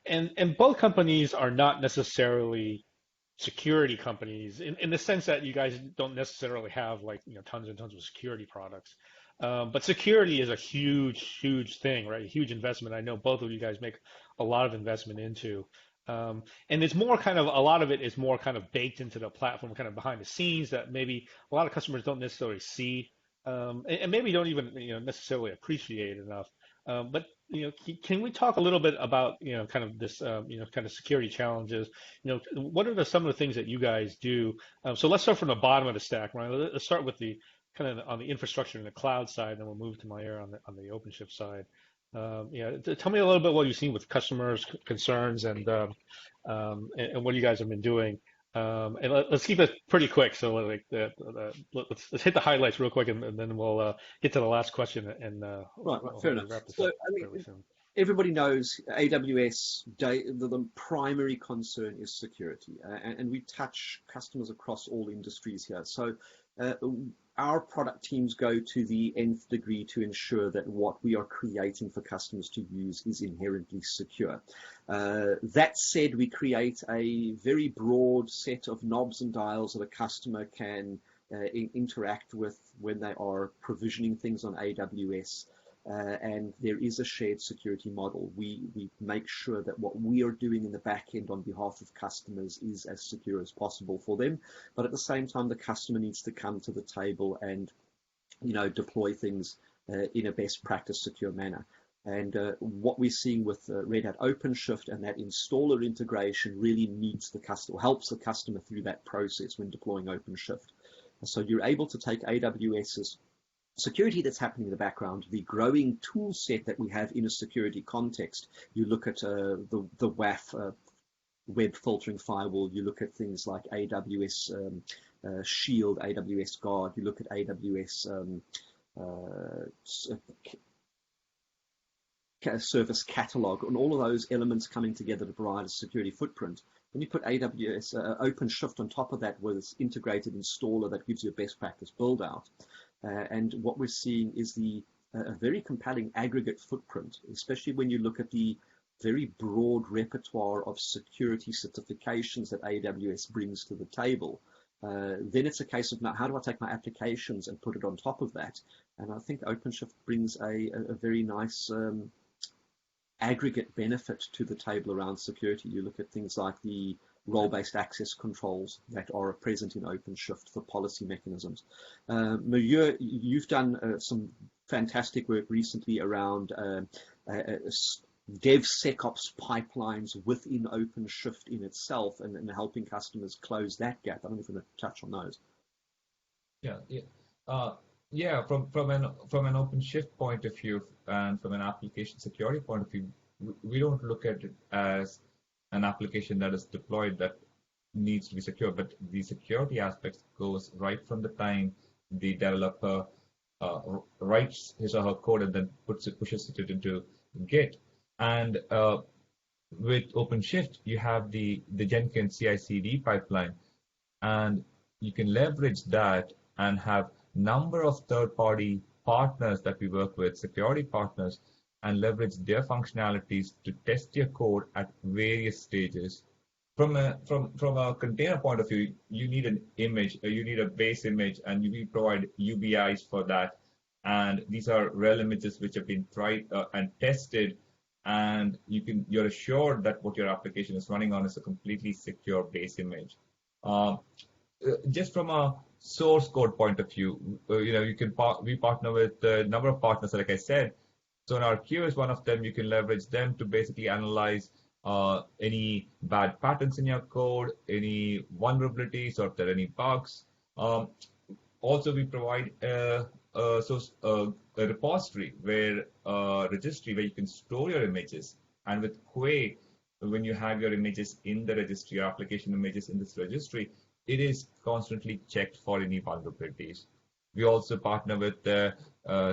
And both companies are not necessarily security companies in the sense that you guys don't necessarily have like tons and tons of security products. But security is a huge thing, right? A huge investment. I know both of you guys make a lot of investment into. And it's more kind of, a lot of it is more kind of baked into the platform, kind of behind the scenes that maybe a lot of customers don't necessarily see, and maybe don't even necessarily appreciate enough. But can we talk a little bit about kind of this kind of security challenges? What are some of the things that you guys do? So let's start from the bottom of the stack, right? Let's start with the kind of on the infrastructure and the cloud side, and then we'll move to Meyer on the OpenShift side. Tell me a little bit what you've seen with customers' concerns and what you guys have been doing. And let's keep it pretty quick. So like let's hit the highlights real quick, and then we'll get to the last question. And right, fair enough. Wrap this so up I mean, fairly soon. Everybody knows AWS, the primary concern is security, and we touch customers across all industries here. So our product teams go to the nth degree to ensure that what we are creating for customers to use is inherently secure. That said, we create a very broad set of knobs and dials that a customer can interact with when they are provisioning things on AWS. And there is a shared security model. We make sure that what we are doing in the back end on behalf of customers is as secure as possible for them. But at the same time, the customer needs to come to the table and deploy things in a best practice secure manner. And what we're seeing with Red Hat OpenShift and that installer integration really meets the customer, helps the customer through that process when deploying OpenShift. So you're able to take AWS's security that's happening in the background, the growing tool set that we have in a security context. You look at the WAF web filtering firewall, you look at things like AWS Shield, AWS Guard, you look at AWS service catalog, and all of those elements coming together to provide a security footprint. When you put AWS OpenShift on top of that with this integrated installer that gives you a best practice build out. And what we're seeing is a very compelling aggregate footprint, especially when you look at the very broad repertoire of security certifications that AWS brings to the table. Then it's a case of now, how do I take my applications and put it on top of that? And I think OpenShift brings a very nice aggregate benefit to the table around security. You look at things like the role-based access controls that are present in OpenShift for policy mechanisms. Milieu, you've done some fantastic work recently around DevSecOps pipelines within OpenShift in itself, and helping customers close that gap. I don't know if you're going to touch on those. From an OpenShift point of view and from an application security point of view, we don't look at it as an application that is deployed that needs to be secure, but the security aspects goes right from the time the developer writes his or her code and then pushes it into Git. And with OpenShift, you have the Jenkins CI/CD pipeline, and you can leverage that and have number of third-party partners that we work with, security partners, and leverage their functionalities to test your code at various stages. From a container point of view, you need an image, you need a base image, and we provide UBIs for that. And these are real images which have been tried and tested, and you're assured that what your application is running on is a completely secure base image. Just from a source code point of view, we partner with a number of partners, like I said. So RQ is one of them. You can leverage them to basically analyze any bad patterns in your code, any vulnerabilities, or if there are any bugs. Also, we provide a repository registry where you can store your images. And with Quay, when you have your images in the registry, your application images in this registry, it is constantly checked for any vulnerabilities. We also partner with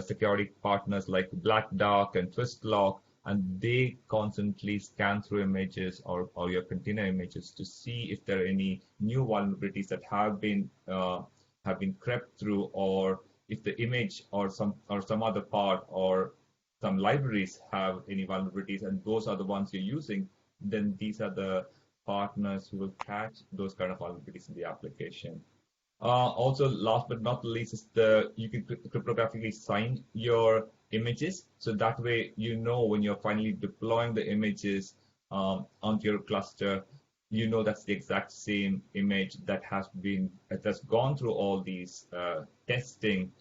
security partners like BlackDark and Twistlock, and they constantly scan through images or your container images to see if there are any new vulnerabilities that have been crept through, or if the image or some other part or some libraries have any vulnerabilities, and those are the ones you're using, then these are the partners who will catch those kind of vulnerabilities in the application. Also, last but not least, is you can cryptographically sign your images, so that way when you're finally deploying the images onto your cluster, that's the exact same image that has gone through all these testing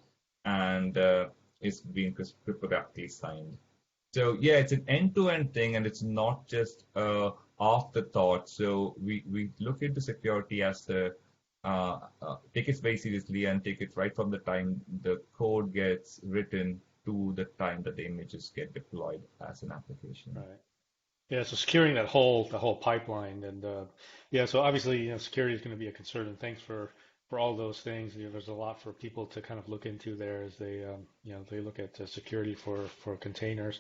and is being cryptographically signed. So yeah, it's an end-to-end thing, and it's not just afterthought. So we look into security as take it very seriously and take it right from the time the code gets written to the time that the images get deployed as an application. Right. Yeah. So securing the whole pipeline, and so obviously security is going to be a concern. And thanks for all those things. There's a lot for people to kind of look into there as they they look at security for containers.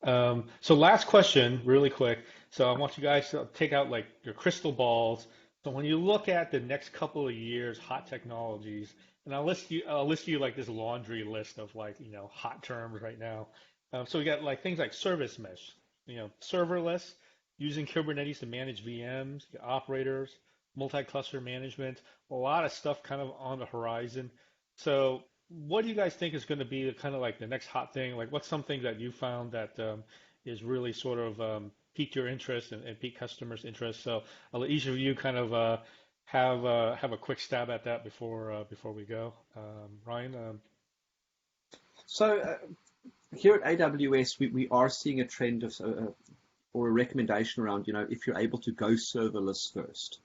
So last question, really quick. So I want you guys to take out like your crystal balls. So when you look at the next couple of years, hot technologies, and I'll list you like this laundry list of like hot terms right now. So we got like things like service mesh, serverless, using Kubernetes to manage VMs, operators, multi-cluster management, a lot of stuff kind of on the horizon. So what do you guys think is going to be kind of like the next hot thing? Like what's something that you found that is really sort of piqued your interest and piqued customers' interest? So I'll let each of you kind of have a quick stab at that before we go. Ryan? So here at AWS, we are seeing a trend of or a recommendation around, if you're able to go serverless first.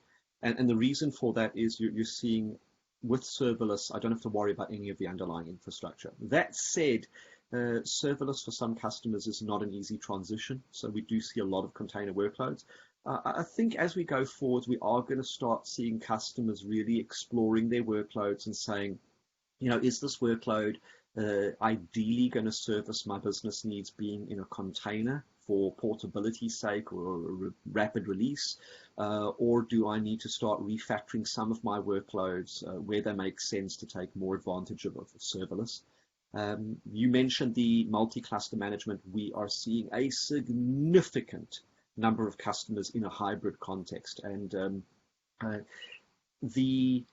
And the reason for that is you're seeing with serverless, I don't have to worry about any of the underlying infrastructure. That said, serverless for some customers is not an easy transition. So we do see a lot of container workloads. I think as we go forward, we are going to start seeing customers really exploring their workloads and saying, is this workload ideally going to service my business needs being in a container for portability's sake or rapid release, or do I need to start refactoring some of my workloads where they make sense to take more advantage of serverless? You mentioned the multi-cluster management. We are seeing a significant number of customers in a hybrid context, and the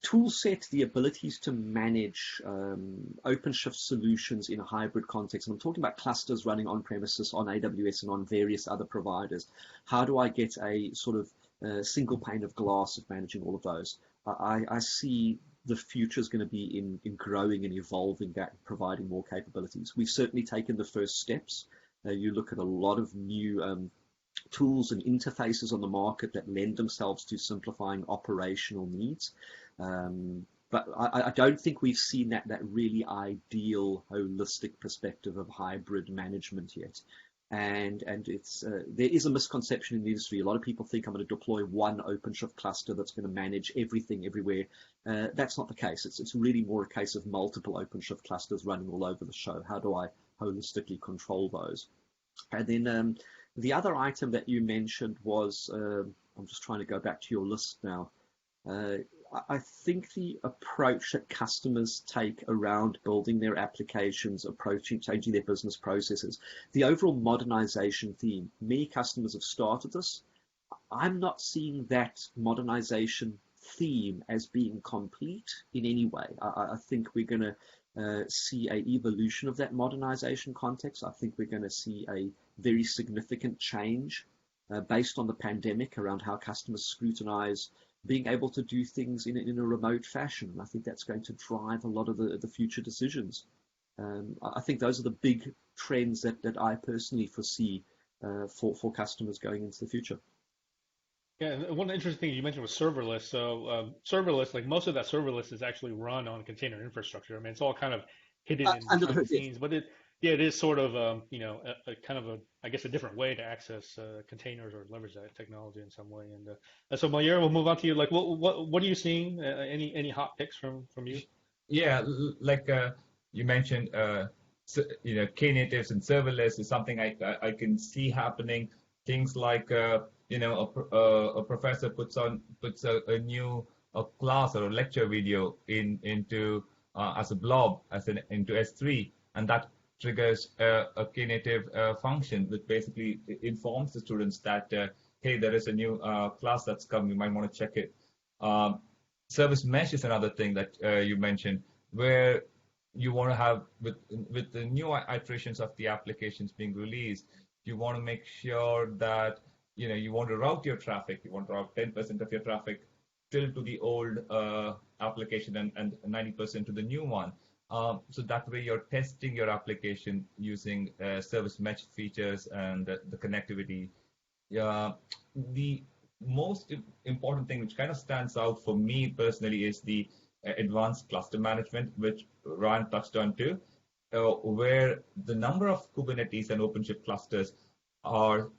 tool set, the abilities to manage OpenShift solutions in a hybrid context. And I'm talking about clusters running on premises, on AWS, and on various other providers. How do I get a sort of single pane of glass of managing all of those? I see the future is going to be in growing and evolving that, providing more capabilities. We've certainly taken the first steps. You look at a lot of new tools and interfaces on the market that lend themselves to simplifying operational needs. But I don't think we've seen that really ideal holistic perspective of hybrid management yet. And it's there is a misconception in the industry. A lot of people think I'm going to deploy one OpenShift cluster that's going to manage everything everywhere. That's not the case. It's really more a case of multiple OpenShift clusters running all over the show. How do I holistically control those? And then the other item that you mentioned was, I'm just trying to go back to your list now. I think the approach that customers take around building their applications, changing their business processes, the overall modernization theme, many customers have started this. I'm not seeing that modernization theme as being complete in any way. I think we're going to see an evolution of that modernization context. I think we're going to see a very significant change based on the pandemic around how customers scrutinize being able to do things in a remote fashion. And I think that's going to drive a lot of the future decisions. I think those are the big trends that I personally foresee for customers going into the future. Yeah, and one interesting thing you mentioned was serverless. So serverless, like most of that serverless is actually run on container infrastructure. I mean, it's all kind of hidden in Under the behind the hood, yes. scenes, but yeah, it is sort of, a kind of I guess, a different way to access containers or leverage that technology in some way. And so, Mayur, we'll move on to you. Like, what are you seeing? Any hot picks from you? Yeah, like you mentioned, Knatives and serverless is something I can see happening. Things like a professor puts a new class or a lecture video into as a blob into S3, and that triggers a Knative function that basically informs the students that hey, there is a new class that's come. You might want to check it. Service mesh is another thing that you mentioned, where you want to have with the new iterations of the applications being released, you want to make sure that you want to route your traffic. You want to route 10% of your traffic still to the old application and 90% to the new one. So that way you're testing your application using service mesh features and the connectivity. The most important thing which kind of stands out for me personally is the advanced cluster management, which Ryan touched on too, where the number of Kubernetes and OpenShift clusters are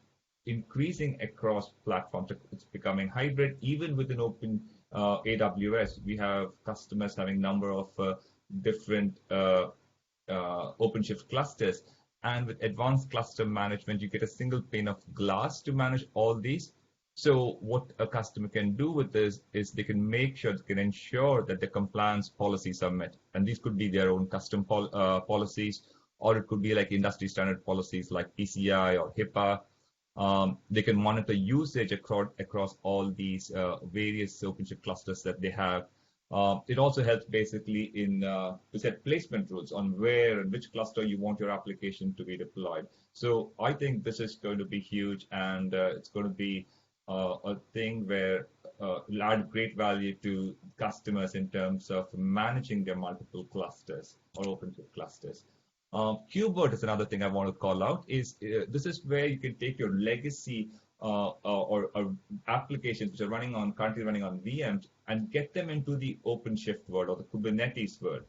increasing across platforms. It's becoming hybrid. Even within AWS, we have customers having number of different OpenShift clusters. And with advanced cluster management, you get a single pane of glass to manage all these. So what a customer can do with this is they can make sure, they can ensure that the compliance policies are met. And these could be their own custom policies, or it could be like industry standard policies like PCI or HIPAA. They can monitor usage across all these various OpenShift clusters that they have. It also helps basically to set placement rules on where and which cluster you want your application to be deployed. So I think this is going to be huge, and it's going to be a thing where it'll add great value to customers in terms of managing their multiple clusters or OpenShift clusters. KubeVirt is another thing I want to call out. This is where you can take your legacy or applications which are currently running on VMs and get them into the OpenShift world or the Kubernetes world.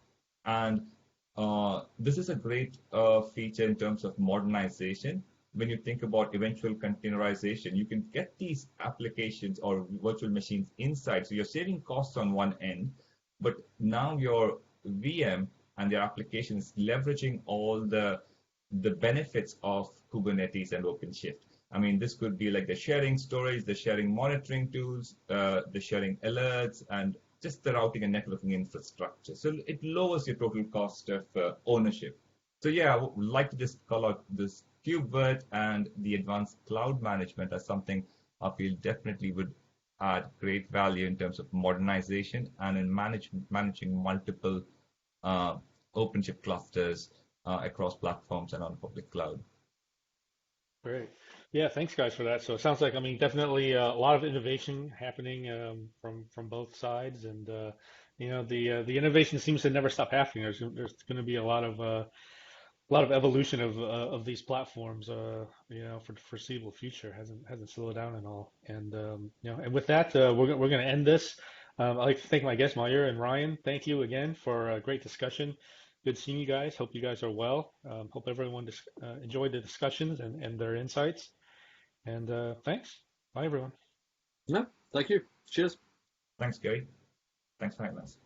And this is a great feature in terms of modernization. When you think about eventual containerization, you can get these applications or virtual machines inside. So you're saving costs on one end, but now your VM and their application is leveraging all the benefits of Kubernetes and OpenShift. I mean, this could be like the sharing storage, the sharing monitoring tools, the sharing alerts, and just the routing and networking infrastructure. So it lowers your total cost of ownership. So yeah, I would like to just call out this KubeVirt and the advanced cloud management as something I feel definitely would add great value in terms of modernization and in managing multiple OpenShift clusters across platforms and on public cloud. Great. Yeah, thanks guys for that. So it sounds like, I mean, definitely a lot of innovation happening from both sides, and the innovation seems to never stop happening. There's going to be a lot of evolution of these platforms, for the foreseeable future. Hasn't slowed down at all. And and with that, we're going to end this. I'd like to thank my guests, Mayur and Ryan. Thank you again for a great discussion. Good seeing you guys. Hope you guys are well. Hope everyone enjoyed the discussions and their insights. And thanks. Bye, everyone. No, thank you. Cheers. Thanks, Gary. Thanks for having us.